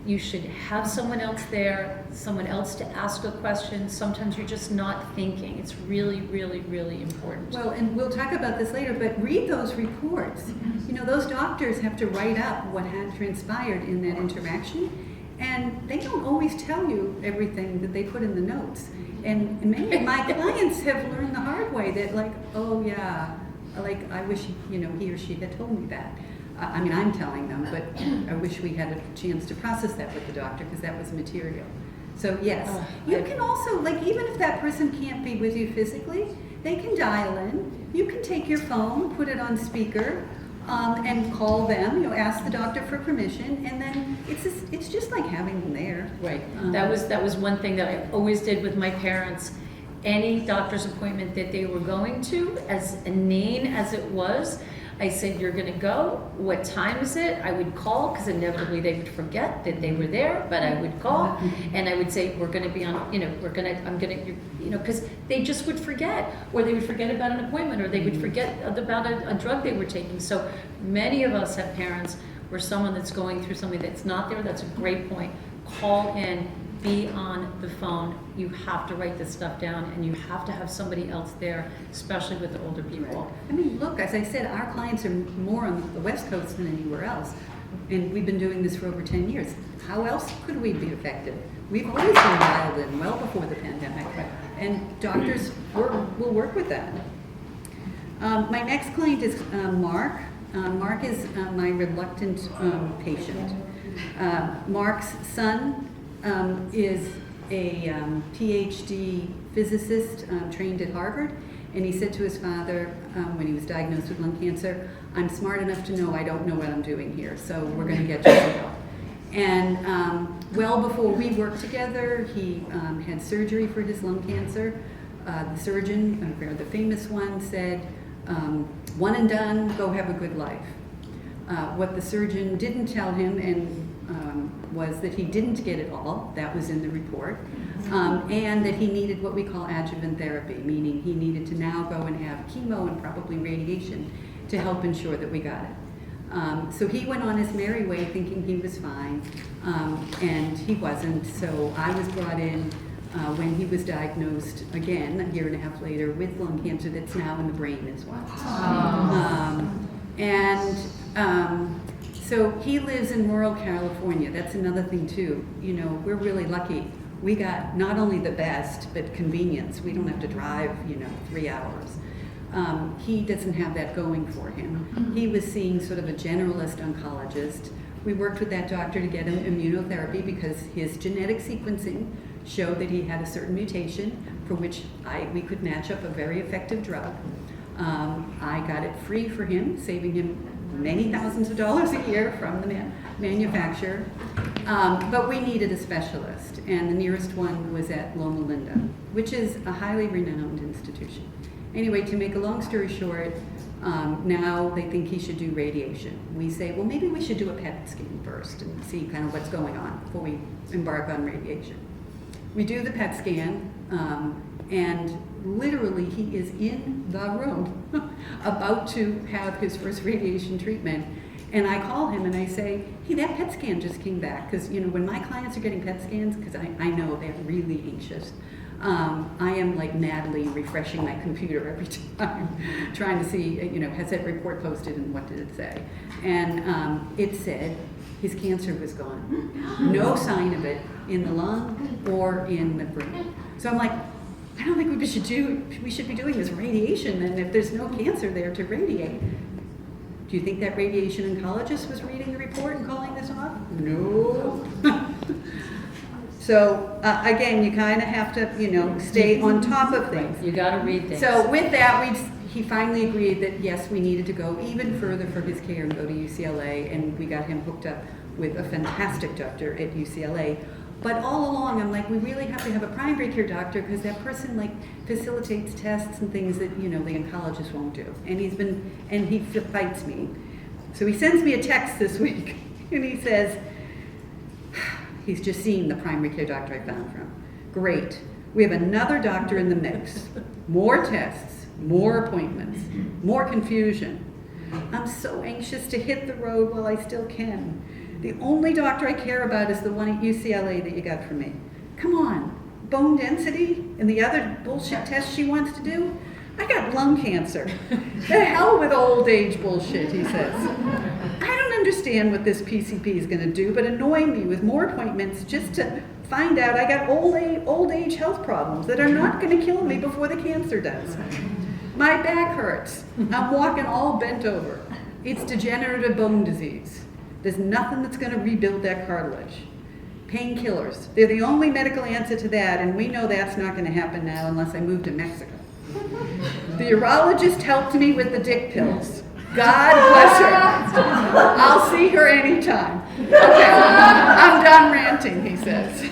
You should have someone else there, someone else to ask a question. Sometimes you're just not thinking. It's really, really, really important. Well, and we'll talk about this later, but read those reports. You know, those doctors have to write up what had transpired in that interaction, and they don't always tell you everything that they put in the notes. And many of my clients have learned the hard way that, like, oh yeah, like, I wish, you know, he or she had told me that. I mean, I'm telling them, but I wish we had a chance to process that with the doctor, because that was material. So yes, you can also, like, even if that person can't be with you physically, they can dial in. You can take your phone, put it on speaker, and call them, you know, ask the doctor for permission, and then it's just like having them there. Right. That was one thing that I always did with my parents. any doctor's appointment that they were going to, as inane as it was. I said, you're gonna go, what time is it? I would call, because inevitably they would forget that they were there, but I would call, and I would say, we're gonna be on, because they just would forget, or they would forget about an appointment, or they would forget about a drug they were taking. So many of us have parents where someone that's going through something that's not there. That's a great point. Call in, be on the phone. You have to write this stuff down, and you have to have somebody else there, especially with the older people. Right. I mean, look, as I said, our clients are more on the West Coast than anywhere else, and we've been doing this for over 10 years. How else could we be effective? We've always been dialed in well before the pandemic, and doctors will work with that. My next client is Mark. Mark is my reluctant patient. Mark's son is a PhD physicist trained at Harvard, and he said to his father when he was diagnosed with lung cancer, I'm smart enough to know I don't know what I'm doing here, so we're going to get you some help. And well before we worked together, he had surgery for his lung cancer. The surgeon, the famous one, said, one and done, go have a good life. What the surgeon didn't tell him was that he didn't get it all, that was in the report, and that he needed what we call adjuvant therapy, meaning he needed to now go and have chemo and probably radiation to help ensure that we got it. So he went on his merry way thinking he was fine, and he wasn't, so I was brought in when he was diagnosed again a year and a half later with lung cancer that's now in the brain as well. So he lives in rural California. That's another thing too. You know, we're really lucky. We got not only the best, but convenience. We don't have to drive, 3 hours. He doesn't have that going for him. He was seeing sort of a generalist oncologist. We worked with that doctor to get him immunotherapy because his genetic sequencing showed that he had a certain mutation for which we could match up a very effective drug. I got it free for him, saving him many thousands of dollars a year from the manufacturer. But we needed a specialist, and the nearest one was at Loma Linda, which is a highly renowned institution. Anyway, to make a long story short, now they think he should do radiation. We say, well, maybe we should do a PET scan first and see kind of what's going on before we embark on radiation. We do the PET scan, and literally he is in the room about to have his first radiation treatment. And I call him and I say, hey, that PET scan just came back. Because, when my clients are getting PET scans, because I know they're really anxious, I am like madly refreshing my computer every time, trying to see, has that report posted and what did it say? And it said his cancer was gone. No sign of it in the lung or in the brain. So I'm like, I don't think we should be doing this radiation, and if there's no cancer there to radiate. Do you think that radiation oncologist was reading the report and calling this off? No. So again, you kind of have to, stay on top of things. You got to read things. So with that, he finally agreed that yes, we needed to go even further for his care and go to UCLA, and we got him hooked up with a fantastic doctor at UCLA. But all along, I'm like, we really have to have a primary care doctor because that person facilitates tests and things that the oncologist won't do. And he fights me. So he sends me a text this week, and he says, he's just seen the primary care doctor I found from. Great. We have another doctor in the mix. More tests, more appointments, more confusion. I'm so anxious to hit the road while I still can. The only doctor I care about is the one at UCLA that you got for me. Come on, bone density and the other bullshit tests she wants to do? I got lung cancer. The hell with old age bullshit, he says. I don't understand what this PCP is going to do, but annoy me with more appointments just to find out I got old age health problems that are not going to kill me before the cancer does. My back hurts. I'm walking all bent over. It's degenerative bone disease. There's nothing that's going to rebuild that cartilage. Painkillers, they're the only medical answer to that, and we know that's not going to happen now unless I move to Mexico. The urologist helped me with the dick pills. God bless her. I'll see her anytime. Okay, I'm done ranting, he says.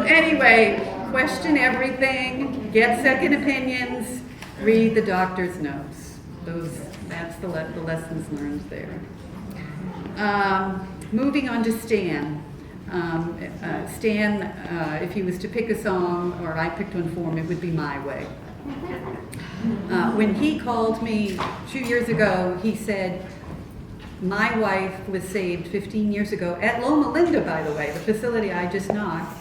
Anyway, question everything, get second opinions, read the doctor's notes. That's the lessons learned there. Moving on to Stan. Stan, if he was to pick a song, or I picked one for him, it would be My Way. When he called me 2 years ago, he said, my wife was saved 15 years ago, at Loma Linda, by the way, the facility I just knocked,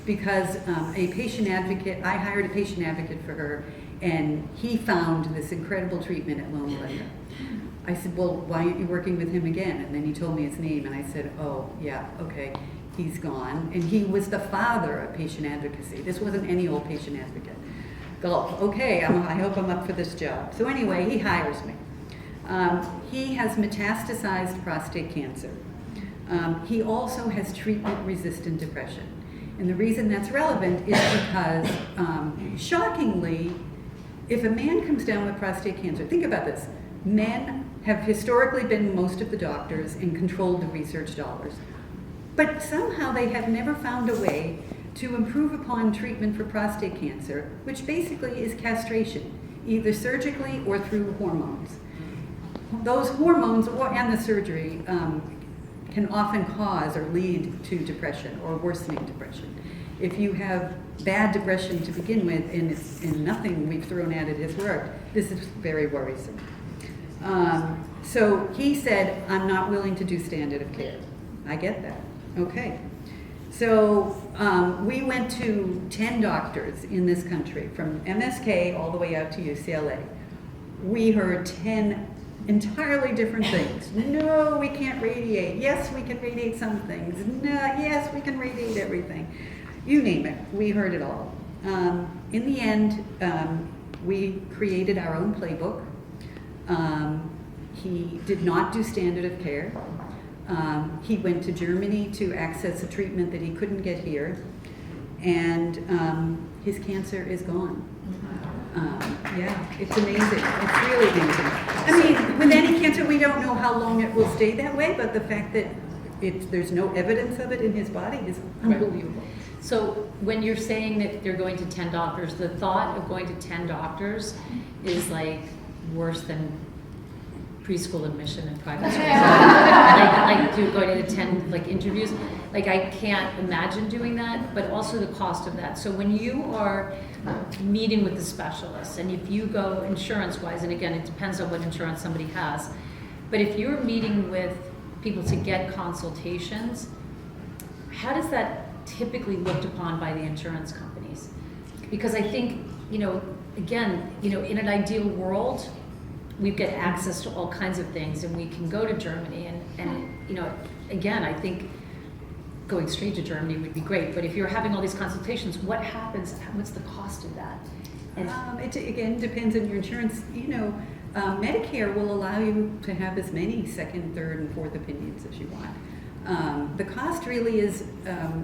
because a patient advocate, I hired a patient advocate for her, and he found this incredible treatment at Loma Linda. I said, well, why aren't you working with him again? And then he told me his name, and I said, oh, yeah, okay, he's gone. And he was the father of patient advocacy. This wasn't any old patient advocate. Go, okay, I hope I'm up for this job. So anyway, he hires me. He has metastasized prostate cancer. He also has treatment-resistant depression. And the reason that's relevant is because, shockingly, if a man comes down with prostate cancer, think about this. Men have historically been most of the doctors and controlled the research dollars. But somehow they have never found a way to improve upon treatment for prostate cancer, which basically is castration, either surgically or through hormones. Those hormones and the surgery can often cause or lead to depression or worsening depression. If you have bad depression to begin with and nothing we've thrown at it has worked, this is very worrisome. So he said, I'm not willing to do standard of care. I get that. Okay. So we went to 10 doctors in this country, from MSK all the way out to UCLA. We heard 10 entirely different things. No, we can't radiate. Yes, we can radiate some things. No, yes, we can radiate everything. You name it. We heard it all. In the end, we created our own playbook. He did not do standard of care. He went to Germany to access a treatment that he couldn't get here, and his cancer is gone. Yeah, it's amazing. It's really amazing. I mean, with any cancer, we don't know how long it will stay that way, but the fact that there's no evidence of it in his body is unbelievable. So when you're saying that you're going to 10 doctors, the thought of going to 10 doctors is like worse than preschool admission in private schools. like going to 10 like interviews. Like I can't imagine doing that, but also the cost of that. So when you are meeting with the specialist, and if you go insurance-wise, and again, it depends on what insurance somebody has, but if you're meeting with people to get consultations, how does that typically looked upon by the insurance companies? Because I think, again, in an ideal world, we get access to all kinds of things, and we can go to Germany, and again, I think going straight to Germany would be great, but if you're having all these consultations, what happens? What's the cost of that? And it again depends on your insurance. Medicare will allow you to have as many second, third, and fourth opinions as you want. The cost really is,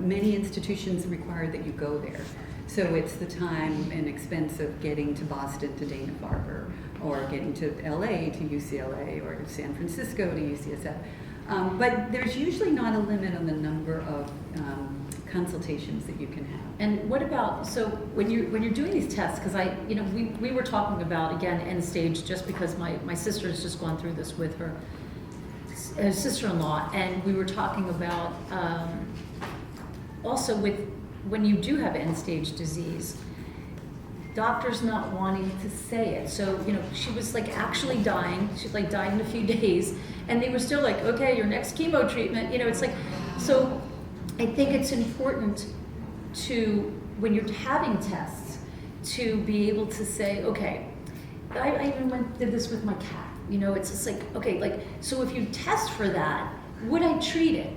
many institutions require that you go there. So it's the time and expense of getting to Boston to Dana-Farber, or getting to LA to UCLA, or San Francisco to UCSF. But there's usually not a limit on the number of consultations that you can have. And what about, so when you're doing these tests, because we were talking about, again, end stage, just because my sister has just gone through this with her sister-in-law, and we were talking about also with when you do have end-stage disease, doctors not wanting to say it. So, she was like actually dying. She like died in a few days, and they were still like, okay, your next chemo treatment. It's like, so I think it's important to, when you're having tests, to be able to say, okay, I even did this with my cat. It's just like, okay, like, so if you test for that, would I treat it?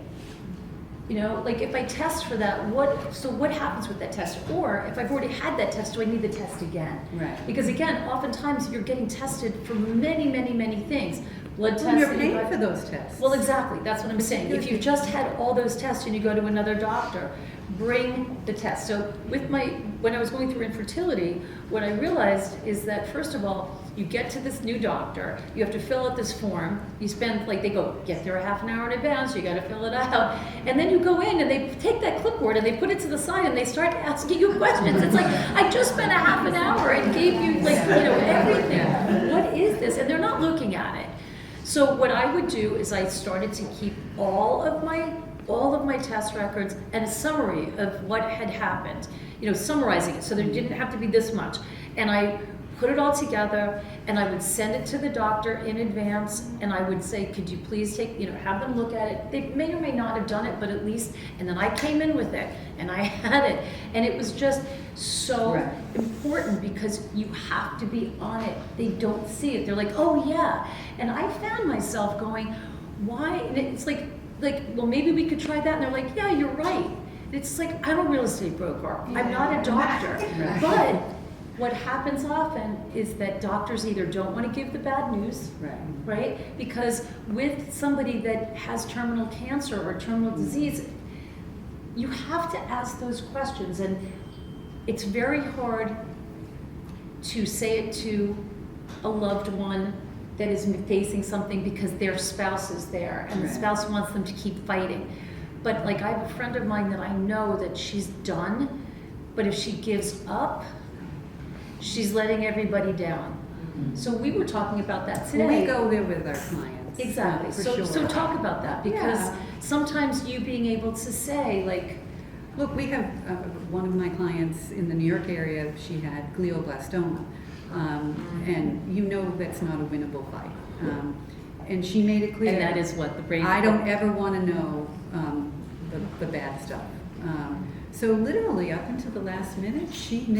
Like if I test for that, what happens with that test? Or if I've already had that test, do I need the test again? Right. Because again, oftentimes you're getting tested for many, many, many things. blood tests. Well, you're that you paying got- for those tests. Well, exactly, that's what I'm saying. If you've just had all those tests and you go to another doctor, bring the test. So when I was going through infertility, what I realized is that, first of all, you get to this new doctor, you have to fill out this form, you spend, like, they go, get there a half an hour in advance, you gotta fill it out, and then you go in and they take that clipboard and they put it to the side and they start asking you questions. It's like, I just spent a half an hour and gave you, like, everything. What is this? And they're not looking at it. So what I would do is I started to keep all of my test records and a summary of what had happened, summarizing it so there didn't have to be this much. And I put it all together and I would send it to the doctor in advance and I would say, could you please have them look at it. They may or may not have done it, but at least, and then I came in with it and I had it. And it was just so important because you have to be on it. They don't see it. They're like, oh yeah. And I found myself going, why? And it's like, well, maybe we could try that. And they're like, yeah, you're right. It's like, I'm a real estate broker. I'm not a doctor. But what happens often is that doctors either don't want to give the bad news, right? Because with somebody that has terminal cancer or terminal disease, you have to ask those questions. And it's very hard to say it to a loved one that is facing something because their spouse is there and the spouse wants them to keep fighting. But like, I have a friend of mine that I know that she's done, but if she gives up, she's letting everybody down. So we were talking about that today. Well, we go there with our clients. Exactly. So talk about that, because sometimes you being able to say, like, look, we have one of my clients in the New York area, she had glioblastoma. And that's not a winnable fight. And she made it clear. And that is what the brain. I don't ever want to know the bad stuff. So literally up until the last minute,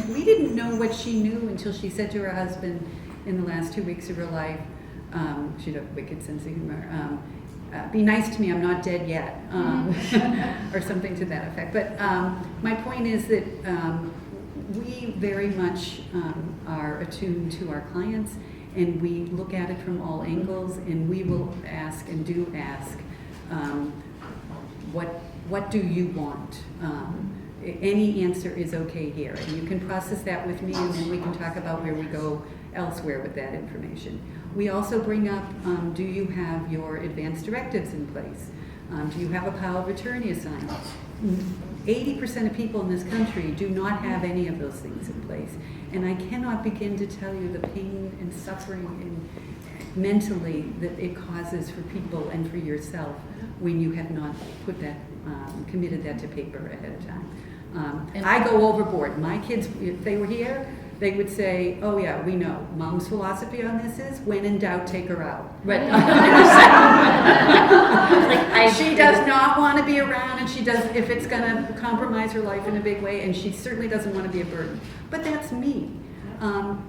we didn't know what she knew until she said to her husband in the last 2 weeks of her life, she had a wicked sense of humor, be nice to me, I'm not dead yet, or something to that effect. But my point is that we very much are attuned to our clients, and we look at it from all angles, and we will ask and do ask, what do you want? Any answer is okay here, and you can process that with me, and then we can talk about where we go elsewhere with that information. We also bring up, do you have your advance directives in place? Do you have a power of attorney assigned? 80% of people in this country do not have any of those things in place, and I cannot begin to tell you the pain and suffering and mentally that it causes for people and for yourself when you have not put that, committed that to paper ahead of time. And I go overboard. My kids, if they were here, they would say, oh yeah, we know. Mom's philosophy on this is, when in doubt, take her out. Right. She does not want to be around, and she does, if it's going to compromise her life in a big way, and she certainly doesn't want to be a burden. But that's me.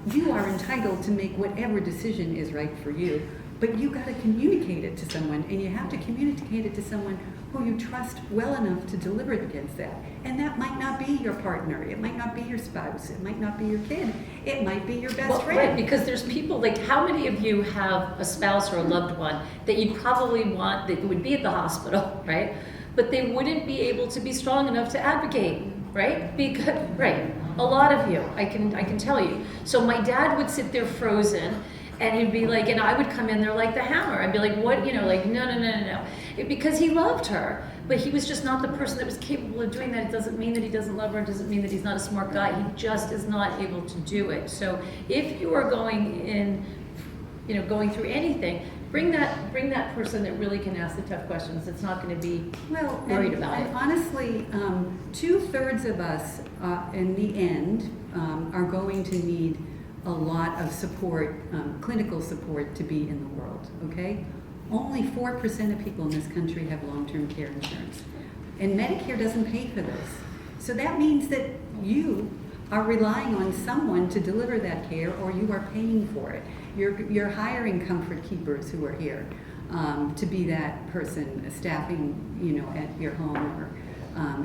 You are entitled to make whatever decision is right for you, but you got to communicate it to someone, and you have to communicate it to someone who you trust well enough to deliver against that. And that might not be your partner, it might not be your spouse, it might not be your kid, it might be your best friend. Right, because there's people, like, how many of you have a spouse or a loved one that you'd probably want, that would be at the hospital, right? But they wouldn't be able to be strong enough to advocate, right? Because, right, a lot of you, I can tell you. So my dad would sit there frozen, and he'd be like, and I would come in there like the hammer. I'd be like, what, like, no. Because he loved her, but he was just not the person that was capable of doing that. It doesn't mean that he doesn't love her. It doesn't mean that he's not a smart guy. He just is not able to do it. So if you are going in, going through anything, bring that person that really can ask the tough questions. It's not going to be worried about it. Honestly, 2/3 of us, in the end, are going to need a lot of support, clinical support, to be in the world, okay? Only 4% of people in this country have long-term care insurance, and Medicare doesn't pay for this. So that means that you are relying on someone to deliver that care, or you are paying for it. You're hiring comfort keepers who are here to be that person, staffing, at your home or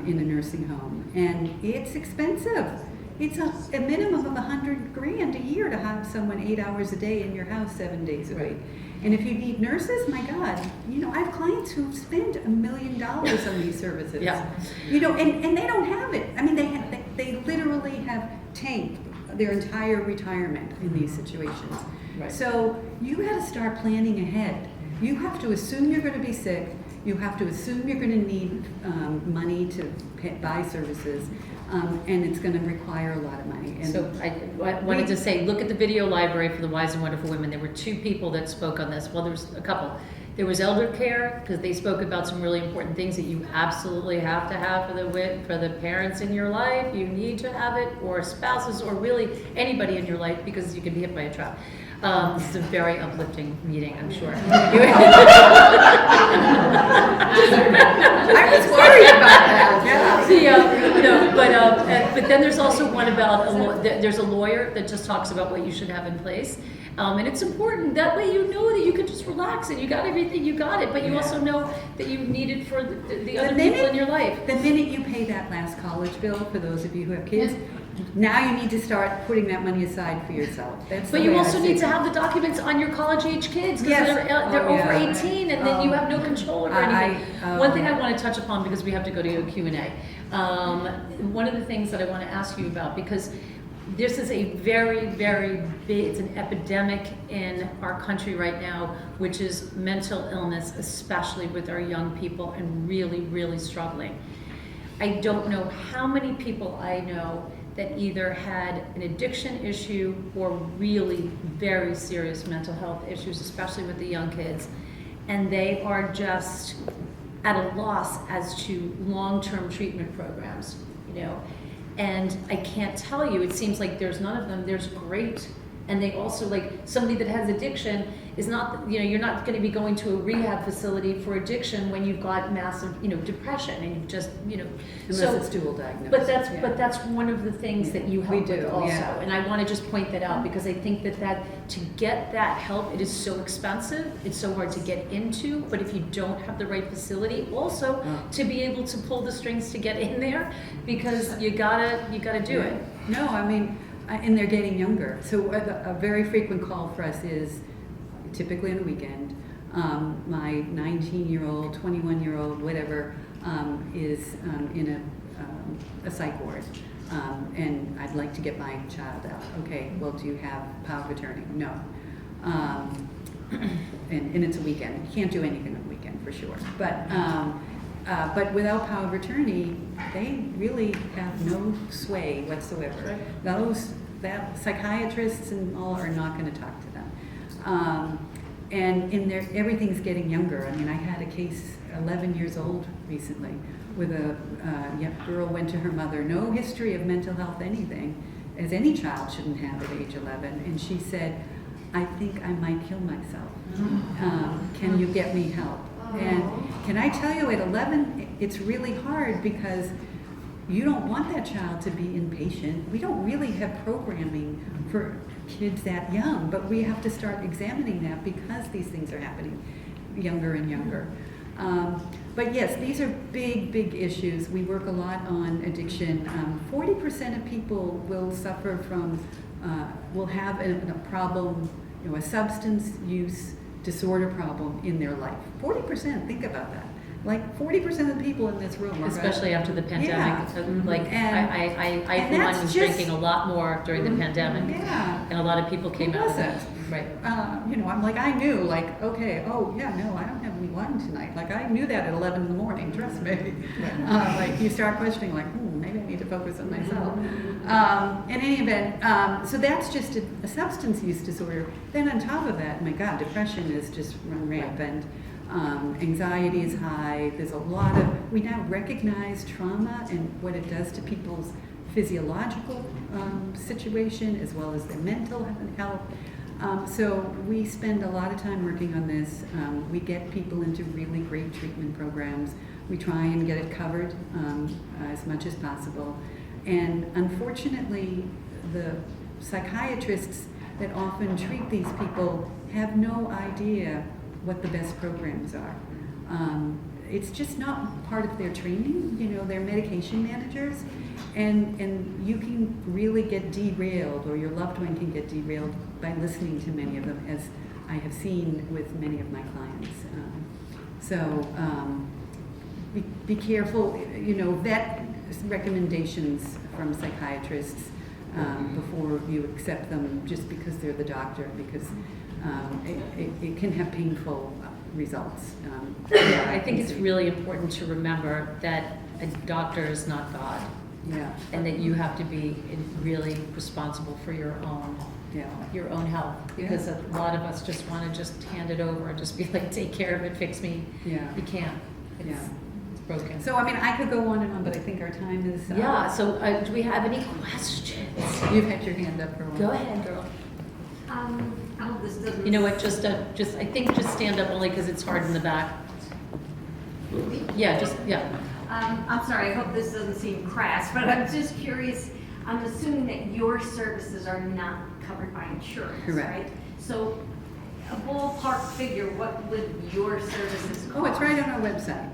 in a nursing home, and it's expensive. it's a minimum of $100,000 a year to have someone 8 hours a day in your house 7 days a week. And if you need nurses, my God, you know, I have clients who've spent $1 million on these services. Yeah. You know, and they don't have it. I mean, they literally have tanked their entire retirement in these situations. Right. So you got to start planning ahead. You have to assume you're going to be sick. You have to assume you're going to need money to buy services. And it's going to require a lot of money. And so I wanted to say, look at the video library for the Wise and Wonderful Women. There were 2 people that spoke on this. Well, there was a couple. There was elder care, because they spoke about some really important things that you absolutely have to have for the parents in your life. You need to have it, or spouses, or really anybody in your life, because you can be hit by a truck. This is a very uplifting meeting, I'm sure. I was worried about that. Yeah. But then there's also one about there's a lawyer that just talks about what you should have in place, and it's important. That way you know that you can just relax and you got everything, you got it. But you also know that you need it for the other people in your life. The minute you pay that last college bill, for those of you who have kids. Now you need to start putting that money aside for yourself. But you also need to have the documents on your college-age kids, because they're over 18, and then you have no control over anything. One thing I want to touch upon, because we have to go to a Q&A. One of the things that I want to ask you about, because this is a very, very big, it's an epidemic in our country right now, which is mental illness, especially with our young people, and really, really struggling. I don't know how many people I know that either had an addiction issue or really very serious mental health issues, especially with the young kids, and they are just at a loss as to long-term treatment programs, you know. And I can't tell you, it seems like there's none of them. There's great, and they also, like, somebody that has addiction is not, you know, you're not going to be going to a rehab facility for addiction when you've got massive, you know, depression, and you've just, you know. Unless it's dual diagnosis. But that's one of the things that you help with also. Yeah. And I want to just point that out, because I think that to get that help, it is so expensive, it's so hard to get into, but if you don't have the right facility, also to be able to pull the strings to get in there, because you gotta do it. No, I mean, and they're getting younger. So a very frequent call for us is, typically on a weekend, my 19-year-old, 21-year-old, whatever, is in a psych ward, and I'd like to get my child out. Okay, well, do you have power of attorney? No. And it's a weekend. You can't do anything on a weekend for sure. But without power of attorney, they really have no sway whatsoever. That psychiatrists and all are not going to talk to them. And everything's getting younger. I mean, I had a case 11 years old recently with a young girl went to her mother, no history of mental health, anything, as any child shouldn't have at age 11. And she said, I think I might kill myself. Can you get me help? And can I tell you, at 11, it's really hard, because you don't want that child to be inpatient. We don't really have programming for kids that young, but we have to start examining that, because these things are happening younger and younger. But yes, these are big, big issues. We work a lot on addiction. 40% of people will suffer from, will have a problem, you know, a substance use disorder problem in their life. 40%, think about that. Like 40% of the people in this room are, especially after the pandemic. Yeah. Like I for one was drinking a lot more during the pandemic. Yeah. And a lot of people came out of it. Right. You know, I'm like, I knew, like, okay, oh yeah, no, I don't have any wine tonight. Like, I knew that at 11 in the morning, trust me. Like, you start questioning, like, maybe I need to focus on myself. In any event, so that's just a substance use disorder. Then on top of that, my God, depression is just run rampant. Anxiety is high. There's a lot of, we now recognize trauma and what it does to people's physiological situation, as well as their mental health. So we spend a lot of time working on this. We get people into really great treatment programs. We try and get it covered as much as possible. And unfortunately, the psychiatrists that often treat these people have no idea what the best programs are. it's just not part of their training. You know, they're medication managers, and you can really get derailed, or your loved one can get derailed by listening to many of them, as I have seen with many of my clients. Be careful, you know, vet recommendations from psychiatrists before you accept them just because they're the doctor, because it can have painful results. Yeah, I think it's really important to remember that a doctor is not God. Yeah. And that you have to be really responsible for your own health, because a lot of us just want to just hand it over and just be like, take care of it, fix me. Yeah. You can't. It's broken. So, I mean, I could go on and on, but I think our time is up. Yeah, so do we have any questions? You've had your hand up for a while. Go ahead, girl. This doesn't. You know what, just I think just stand up only because it's hard in the back. Yeah, I'm sorry, I hope this doesn't seem crass, but I'm just curious. I'm assuming that your services are not covered by insurance, Correct. right? So a ballpark figure, what would your services cost? Oh, it's right on our website.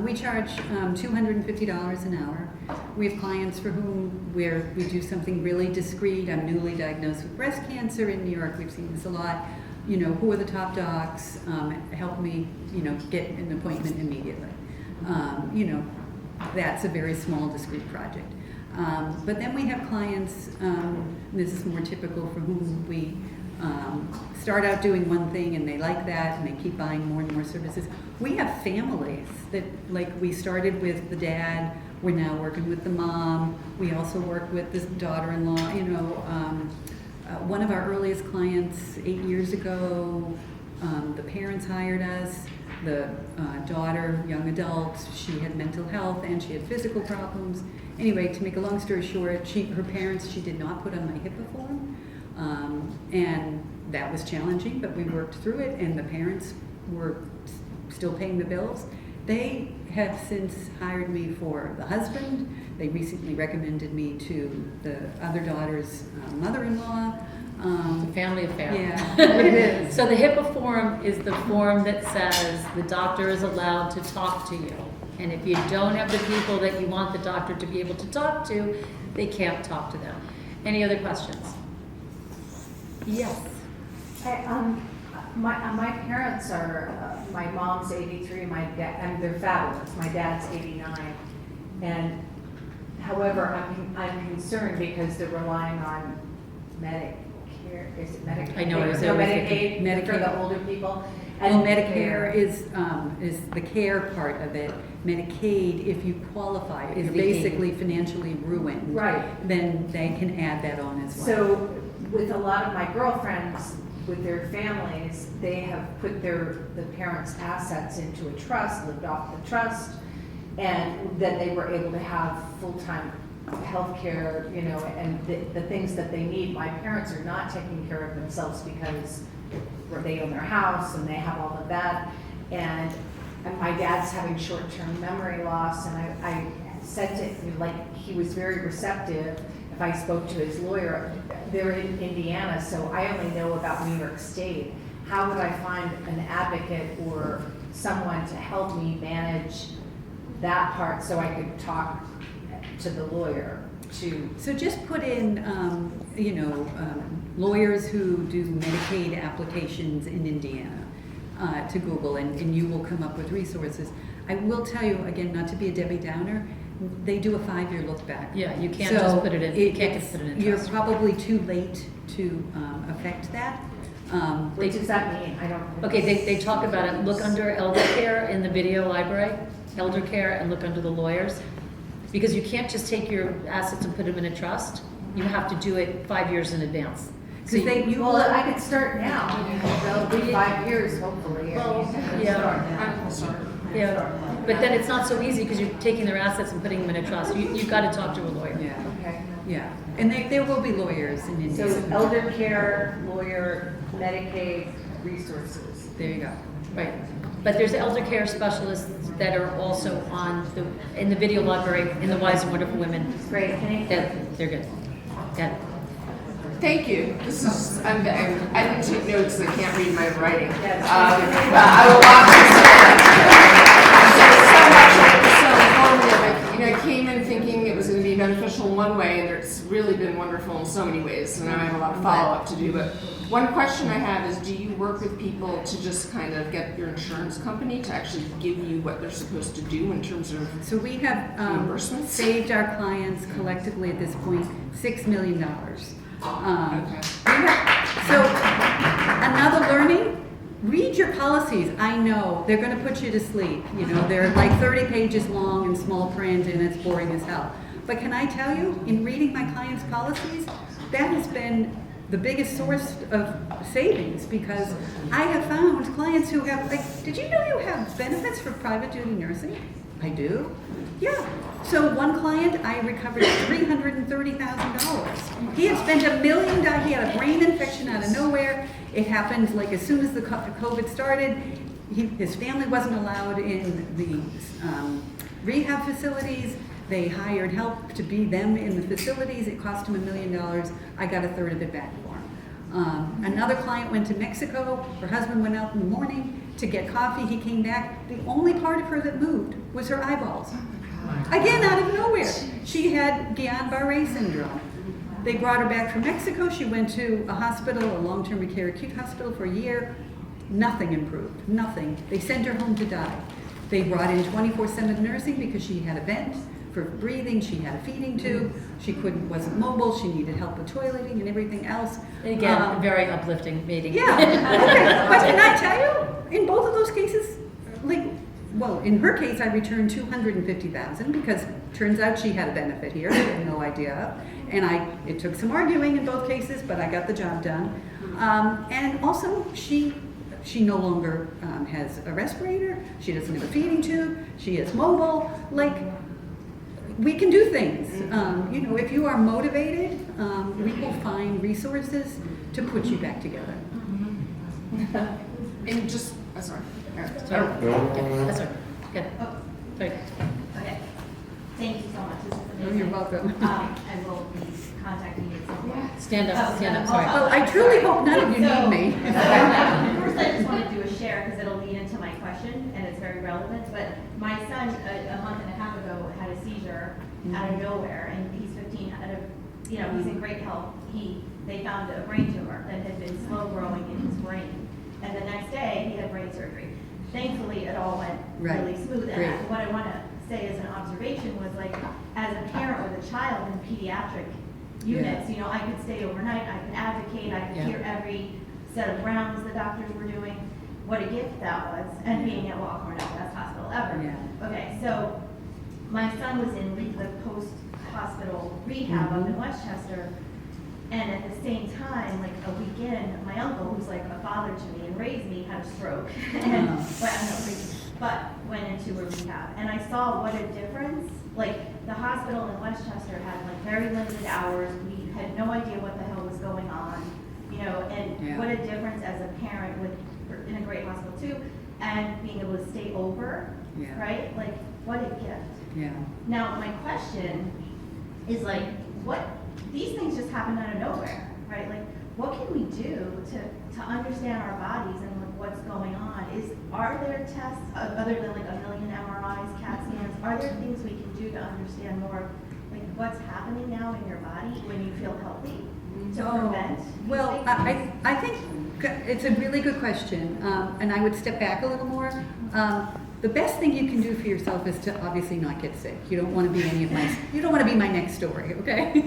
We charge $250 an hour. We have clients for whom we do something really discreet. I'm newly diagnosed with breast cancer in New York. We've seen this a lot. You know, who are the top docs? Help me, you know, get an appointment immediately. You know, that's a very small, discrete project. But then we have clients, this is more typical, for whom we start out doing one thing and they like that and they keep buying more and more services. We have families that, like, we started with the dad, we're now working with the mom, we also work with this daughter-in-law. You know, one of our earliest clients 8 years ago, the parents hired us. The daughter, young adult, she had mental health and she had physical problems. Anyway, to make a long story short, her parents, she did not put on my HIPAA form, and that was challenging, but we worked through it, and the parents were still paying the bills. They have since hired me for the husband. They recently recommended me to the other daughter's mother-in-law. It's a family affair. Yeah, it is. So the HIPAA form is the form that says the doctor is allowed to talk to you. And if you don't have the people that you want the doctor to be able to talk to, they can't talk to them. Any other questions? Yes. My parents are, my mom's 83, my dad, and they're fabulous. My dad's 89. And however, I'm concerned because they're relying on Medicare. Is it Medicaid? I know, it was no, always Medicaid for the older people. And Medicare is the care part of it. Medicaid, if you qualify, if Is you're the aid. basically financially ruined, Right. then they can add that on as well. So with a lot of my girlfriends, with their families, they have put the parents' assets into a trust, lived off the trust, and then they were able to have full-time health care, you know, and the things that they need. My parents are not taking care of themselves because they own their house and they have all of that. And my dad's having short-term memory loss, and I said to him, like, he was very receptive if I spoke to his lawyer. They're in Indiana, so I only know about New York State. How would I find an advocate or someone to help me manage that part so I could talk to the lawyer to... So just put in, lawyers who do Medicaid applications in Indiana to Google, and you will come up with resources. I will tell you, again, not to be a Debbie Downer, they do a 5-year look back. Yeah, you can't just put it in. You can't just put it in You're trust. probably too late to affect that. What does that mean? I don't... Okay, they talk about it. Look under elder care in the video library, elder care, and look under the lawyers. Because you can't just take your assets and put them in a trust. You have to do it 5 years in advance. So Well, I could start now. It'll be 5 years, hopefully. Well, yeah. yeah, but then it's not so easy because you're taking their assets and putting them in a trust. You've got to talk to a lawyer. Yeah, Okay. yeah. And there will be lawyers in So Indiana. elder care, lawyer, Medicaid, resources. There you go. Right. But there's elder care specialists that are also in the video library in the Wise and Wonderful Women. Great, They're good. Yeah. Thank you. This is, I didn't take notes because I can't read my writing. Yes. I will walk you through it. really been wonderful in so many ways, and I have a lot of follow-up to do, but one question I have is, do you work with people to just kind of get your insurance company to actually give you what they're supposed to do in terms of So we have reimbursements? saved our clients collectively at this point $6 million. Okay. So another learning, read your policies. I know, they're gonna put you to sleep. You know, they're like 30 pages long in small print and it's boring as hell. But can I tell you, in reading my clients' policies, that has been the biggest source of savings, because I have found clients who have, like, did you know you have benefits for private duty nursing? I do. Yeah. So one client, I recovered $330,000. He had spent $1 million. He had a brain infection out of nowhere. It happened like as soon as the COVID started. His family wasn't allowed in the rehab facilities. They hired help to be them in the facilities. It cost him $1 million. I got a third of it back for him. Another client went to Mexico. Her husband went out in the morning to get coffee. He came back. The only part of her that moved was her eyeballs. Again, out of nowhere. She had Guillain-Barré syndrome. They brought her back from Mexico. She went to a hospital, a long-term care acute hospital for a year. Nothing improved, nothing. They sent her home to die. They brought in 24/7 nursing because she had a vent for breathing, she had a feeding tube, she wasn't mobile, she needed help with toileting and everything else. Again, a very uplifting meeting. Yeah, okay. But can I tell you, in both of those cases, well, in her case, I returned $250,000 because turns out she had a benefit here, I had no idea. And it took some arguing in both cases, but I got the job done. And also, she no longer has a respirator, she doesn't have a feeding tube, she is mobile. Like, we can do things. You know, if you are motivated, we will find resources to put you back together. And just, sorry. Sorry. That's right. Good. Sorry. Okay, thank you so much, this is Oh, amazing. you're welcome. I will be contacting you at some point. Stand up, sorry. Well, I truly hope none of you need me. First, I just want to do a share because it'll lead into my question and it's very relevant, but my son, a month and a half ago, had a seizure out of nowhere, and he's 15, he's in great health. They found a brain tumor that had been slow growing in his brain, and the next day, he had brain surgery. Thankfully, it all went really smooth, Great. and what I want to say as an observation was, like, as a parent with a child in pediatric units, you know, I could stay overnight, I could advocate, I could hear every set of rounds the doctors were doing. What a gift that was, and being at Weill Cornell, best hospital ever. Yeah. Okay, so my son was in the post-hospital rehab up in Westchester, and at the same time, like a week in, my uncle, who's like a father to me and raised me, had a stroke. And, but went into a rehab. And I saw what a difference, like the hospital in Westchester had like very limited hours. We had no idea what the hell was going on, you know, and what a difference as a parent in a great hospital too, and being able to stay over, right? Like, what a gift. Yeah. Now, my question is like, these things just happen out of nowhere, right? Like, what can we do to understand our bodies and like what's going on? Are there tests other than like 1 million MRIs, CAT scans? Are there things we can do to understand more, like what's happening now in your body when you feel healthy to prevent? Well, I think it's a really good question, and I would step back a little more. The best thing you can do for yourself is to obviously not get sick. You don't want to be you don't want to be my next story, okay?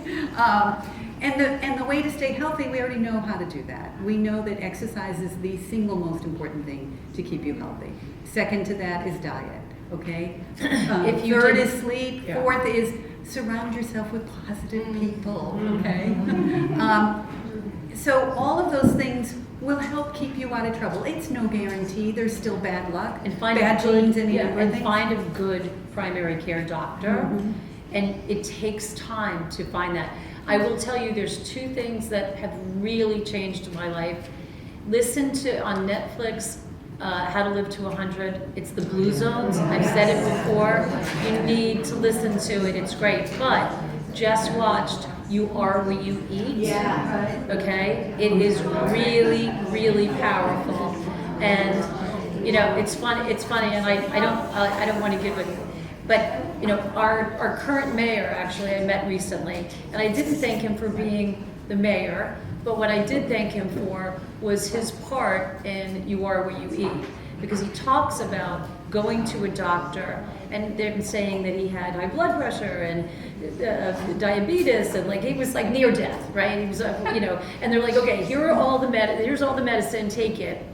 And the way to stay healthy, we already know how to do that. We know that exercise is the single most important thing to keep you healthy. Second to that is diet, okay? Third is sleep. Fourth is surround yourself with positive people, okay? So all of those things will help keep you out of trouble. It's no guarantee. There's still bad luck, And find bad genes, and find a good primary care doctor. And it takes time to find that. I will tell you, there's 2 things that have really changed my life. Listen to on Netflix, How to Live to 100. It's the Blue Zones. I've said it before. You need to listen to it. It's great. But just watched You Are What You Eat. Okay? It is really, really powerful. And you know, it's funny, and I don't want to give But, you know, our current mayor, actually, I met recently, and I didn't thank him for being the mayor, but what I did thank him for was his part in You Are What You Eat. Because he talks about going to a doctor and them saying that he had high blood pressure and diabetes, and like he was like near death, right? He was, you know, and they're like, okay, here's all the medicine, take it,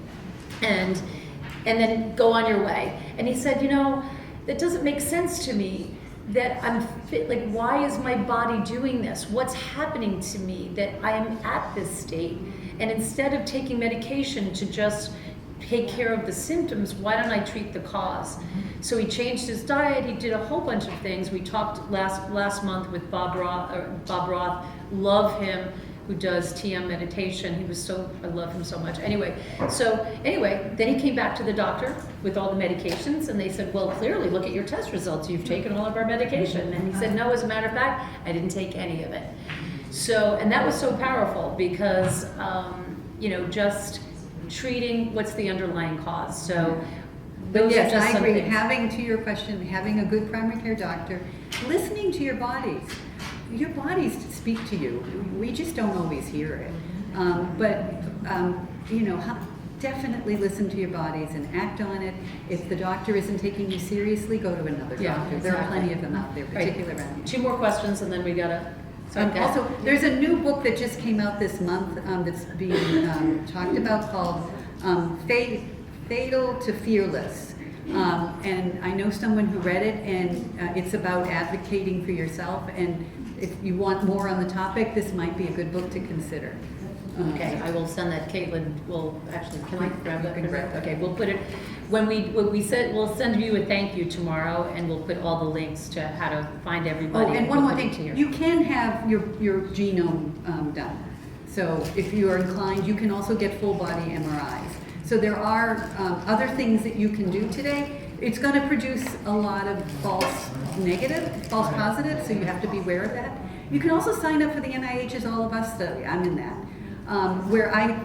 and then go on your way. And he said, you know, that doesn't make sense to me. That I'm fit, like, why is my body doing this? What's happening to me that I am at this state? And instead of taking medication to just take care of the symptoms, why don't I treat the cause? So he changed his diet, he did a whole bunch of things. We talked last month with Bob Roth, love him, who does TM meditation. I love him so much. Anyway, then he came back to the doctor with all the medications, and they said, well, clearly, look at your test results. You've taken all of our medication. And he said, no, as a matter of fact, I didn't take any of it. So, and that was so powerful because, you know, just treating what's the underlying cause. So those Yes, are just I some agree. things. To your question, having a good primary care doctor, listening to your bodies. Your bodies speak to you. We just don't always hear it. You know, definitely listen to your bodies and act on it. If the doctor isn't taking you seriously, go to another Yeah, doctor. There are exactly. plenty of them out there, particularly around here. 2 more questions, and then we gotta. Sorry, go ahead. Also, there's a new book that just came out this month that's being talked about called Fatal to Fearless. And I know someone who read it, and it's about advocating for yourself. And if you want more on the topic, this might be a good book to consider. Okay, I will send that. Caitlin will actually, can I grab that? You can grab that. Okay, we'll put it, when we said, we'll send you a thank you tomorrow, and we'll put all the links to how to find everybody. Oh, and one we'll more put it thing, here. you can have your genome done. So if you are inclined, you can also get full body MRIs. So there are other things that you can do today. It's going to produce a lot of false positives, so you have to be aware of that. You can also sign up for the NIH's All of Us study. I'm in that.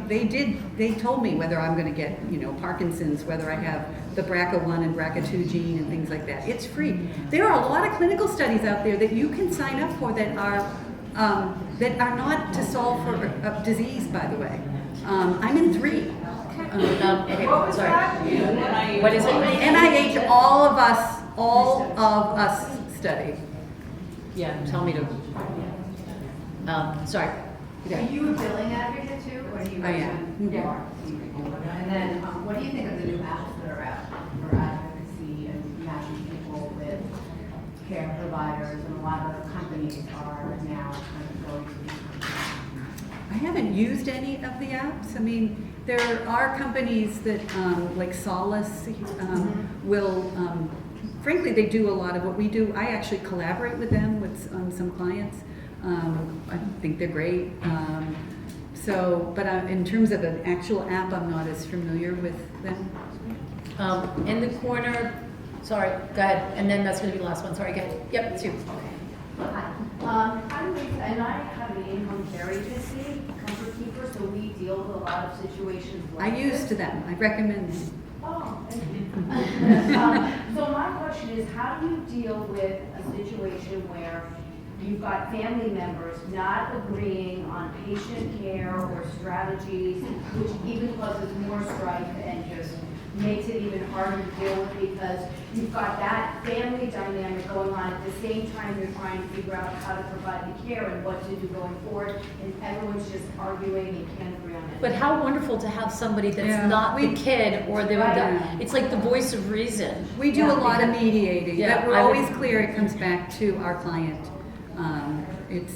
They told me whether I'm going to get, you know, Parkinson's, whether I have the BRCA1 and BRCA2 gene and things like that. It's free. There are a lot of clinical studies out there that you can sign up for that are not to solve for a disease, by the way. I'm in 3. Okay, What was sorry. that? What is it? NIH All of Us study. Yeah, tell me to, sorry. Are you a billing advocate too, or do you? I am. You are. And then, what do you think of the new apps that are out for advocacy and matching people with care providers, and a lot of companies are now kind of going to these companies? I haven't used any of the apps. I mean, there are companies that, like Solace, will, frankly, they do a lot of what we do. I actually collaborate with them with some clients. I think they're great. But in terms of an actual app, I'm not as familiar with them. In the corner, sorry, go ahead, and then that's gonna be the last one, sorry, go ahead. Yep, Sue. Hi, I'm Lisa, and I have an in-home care agency, Comfort Keeper, so we deal with a lot of situations like I used this. them. I recommend them. Oh, thank you. So my question is, how do you deal with a situation where you've got family members not agreeing on patient care or strategies, which even causes more strife and just makes it even harder to deal with because you've got that family dynamic going on at the same time you're trying to figure out how to provide the care and what to do going forward, and everyone's just arguing and can't agree on it. But how wonderful to have somebody that's Yeah, not the we- kid or Right. it's like the voice of reason. We do a lot of mediating, Yeah, but we're I would- always clear it comes back to our client.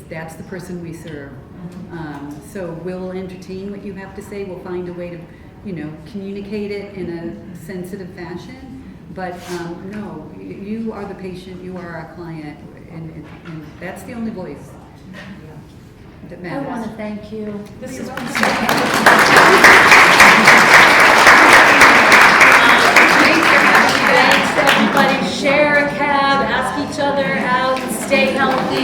That's the person we serve. So we'll entertain what you have to say. We'll find a way to, you know, communicate it in a sensitive fashion. But no, you are the patient. You are our client, and that's the only voice that I matters. want to thank you. This has been Thanks, everybody. Share a cab, ask each other out, stay healthy.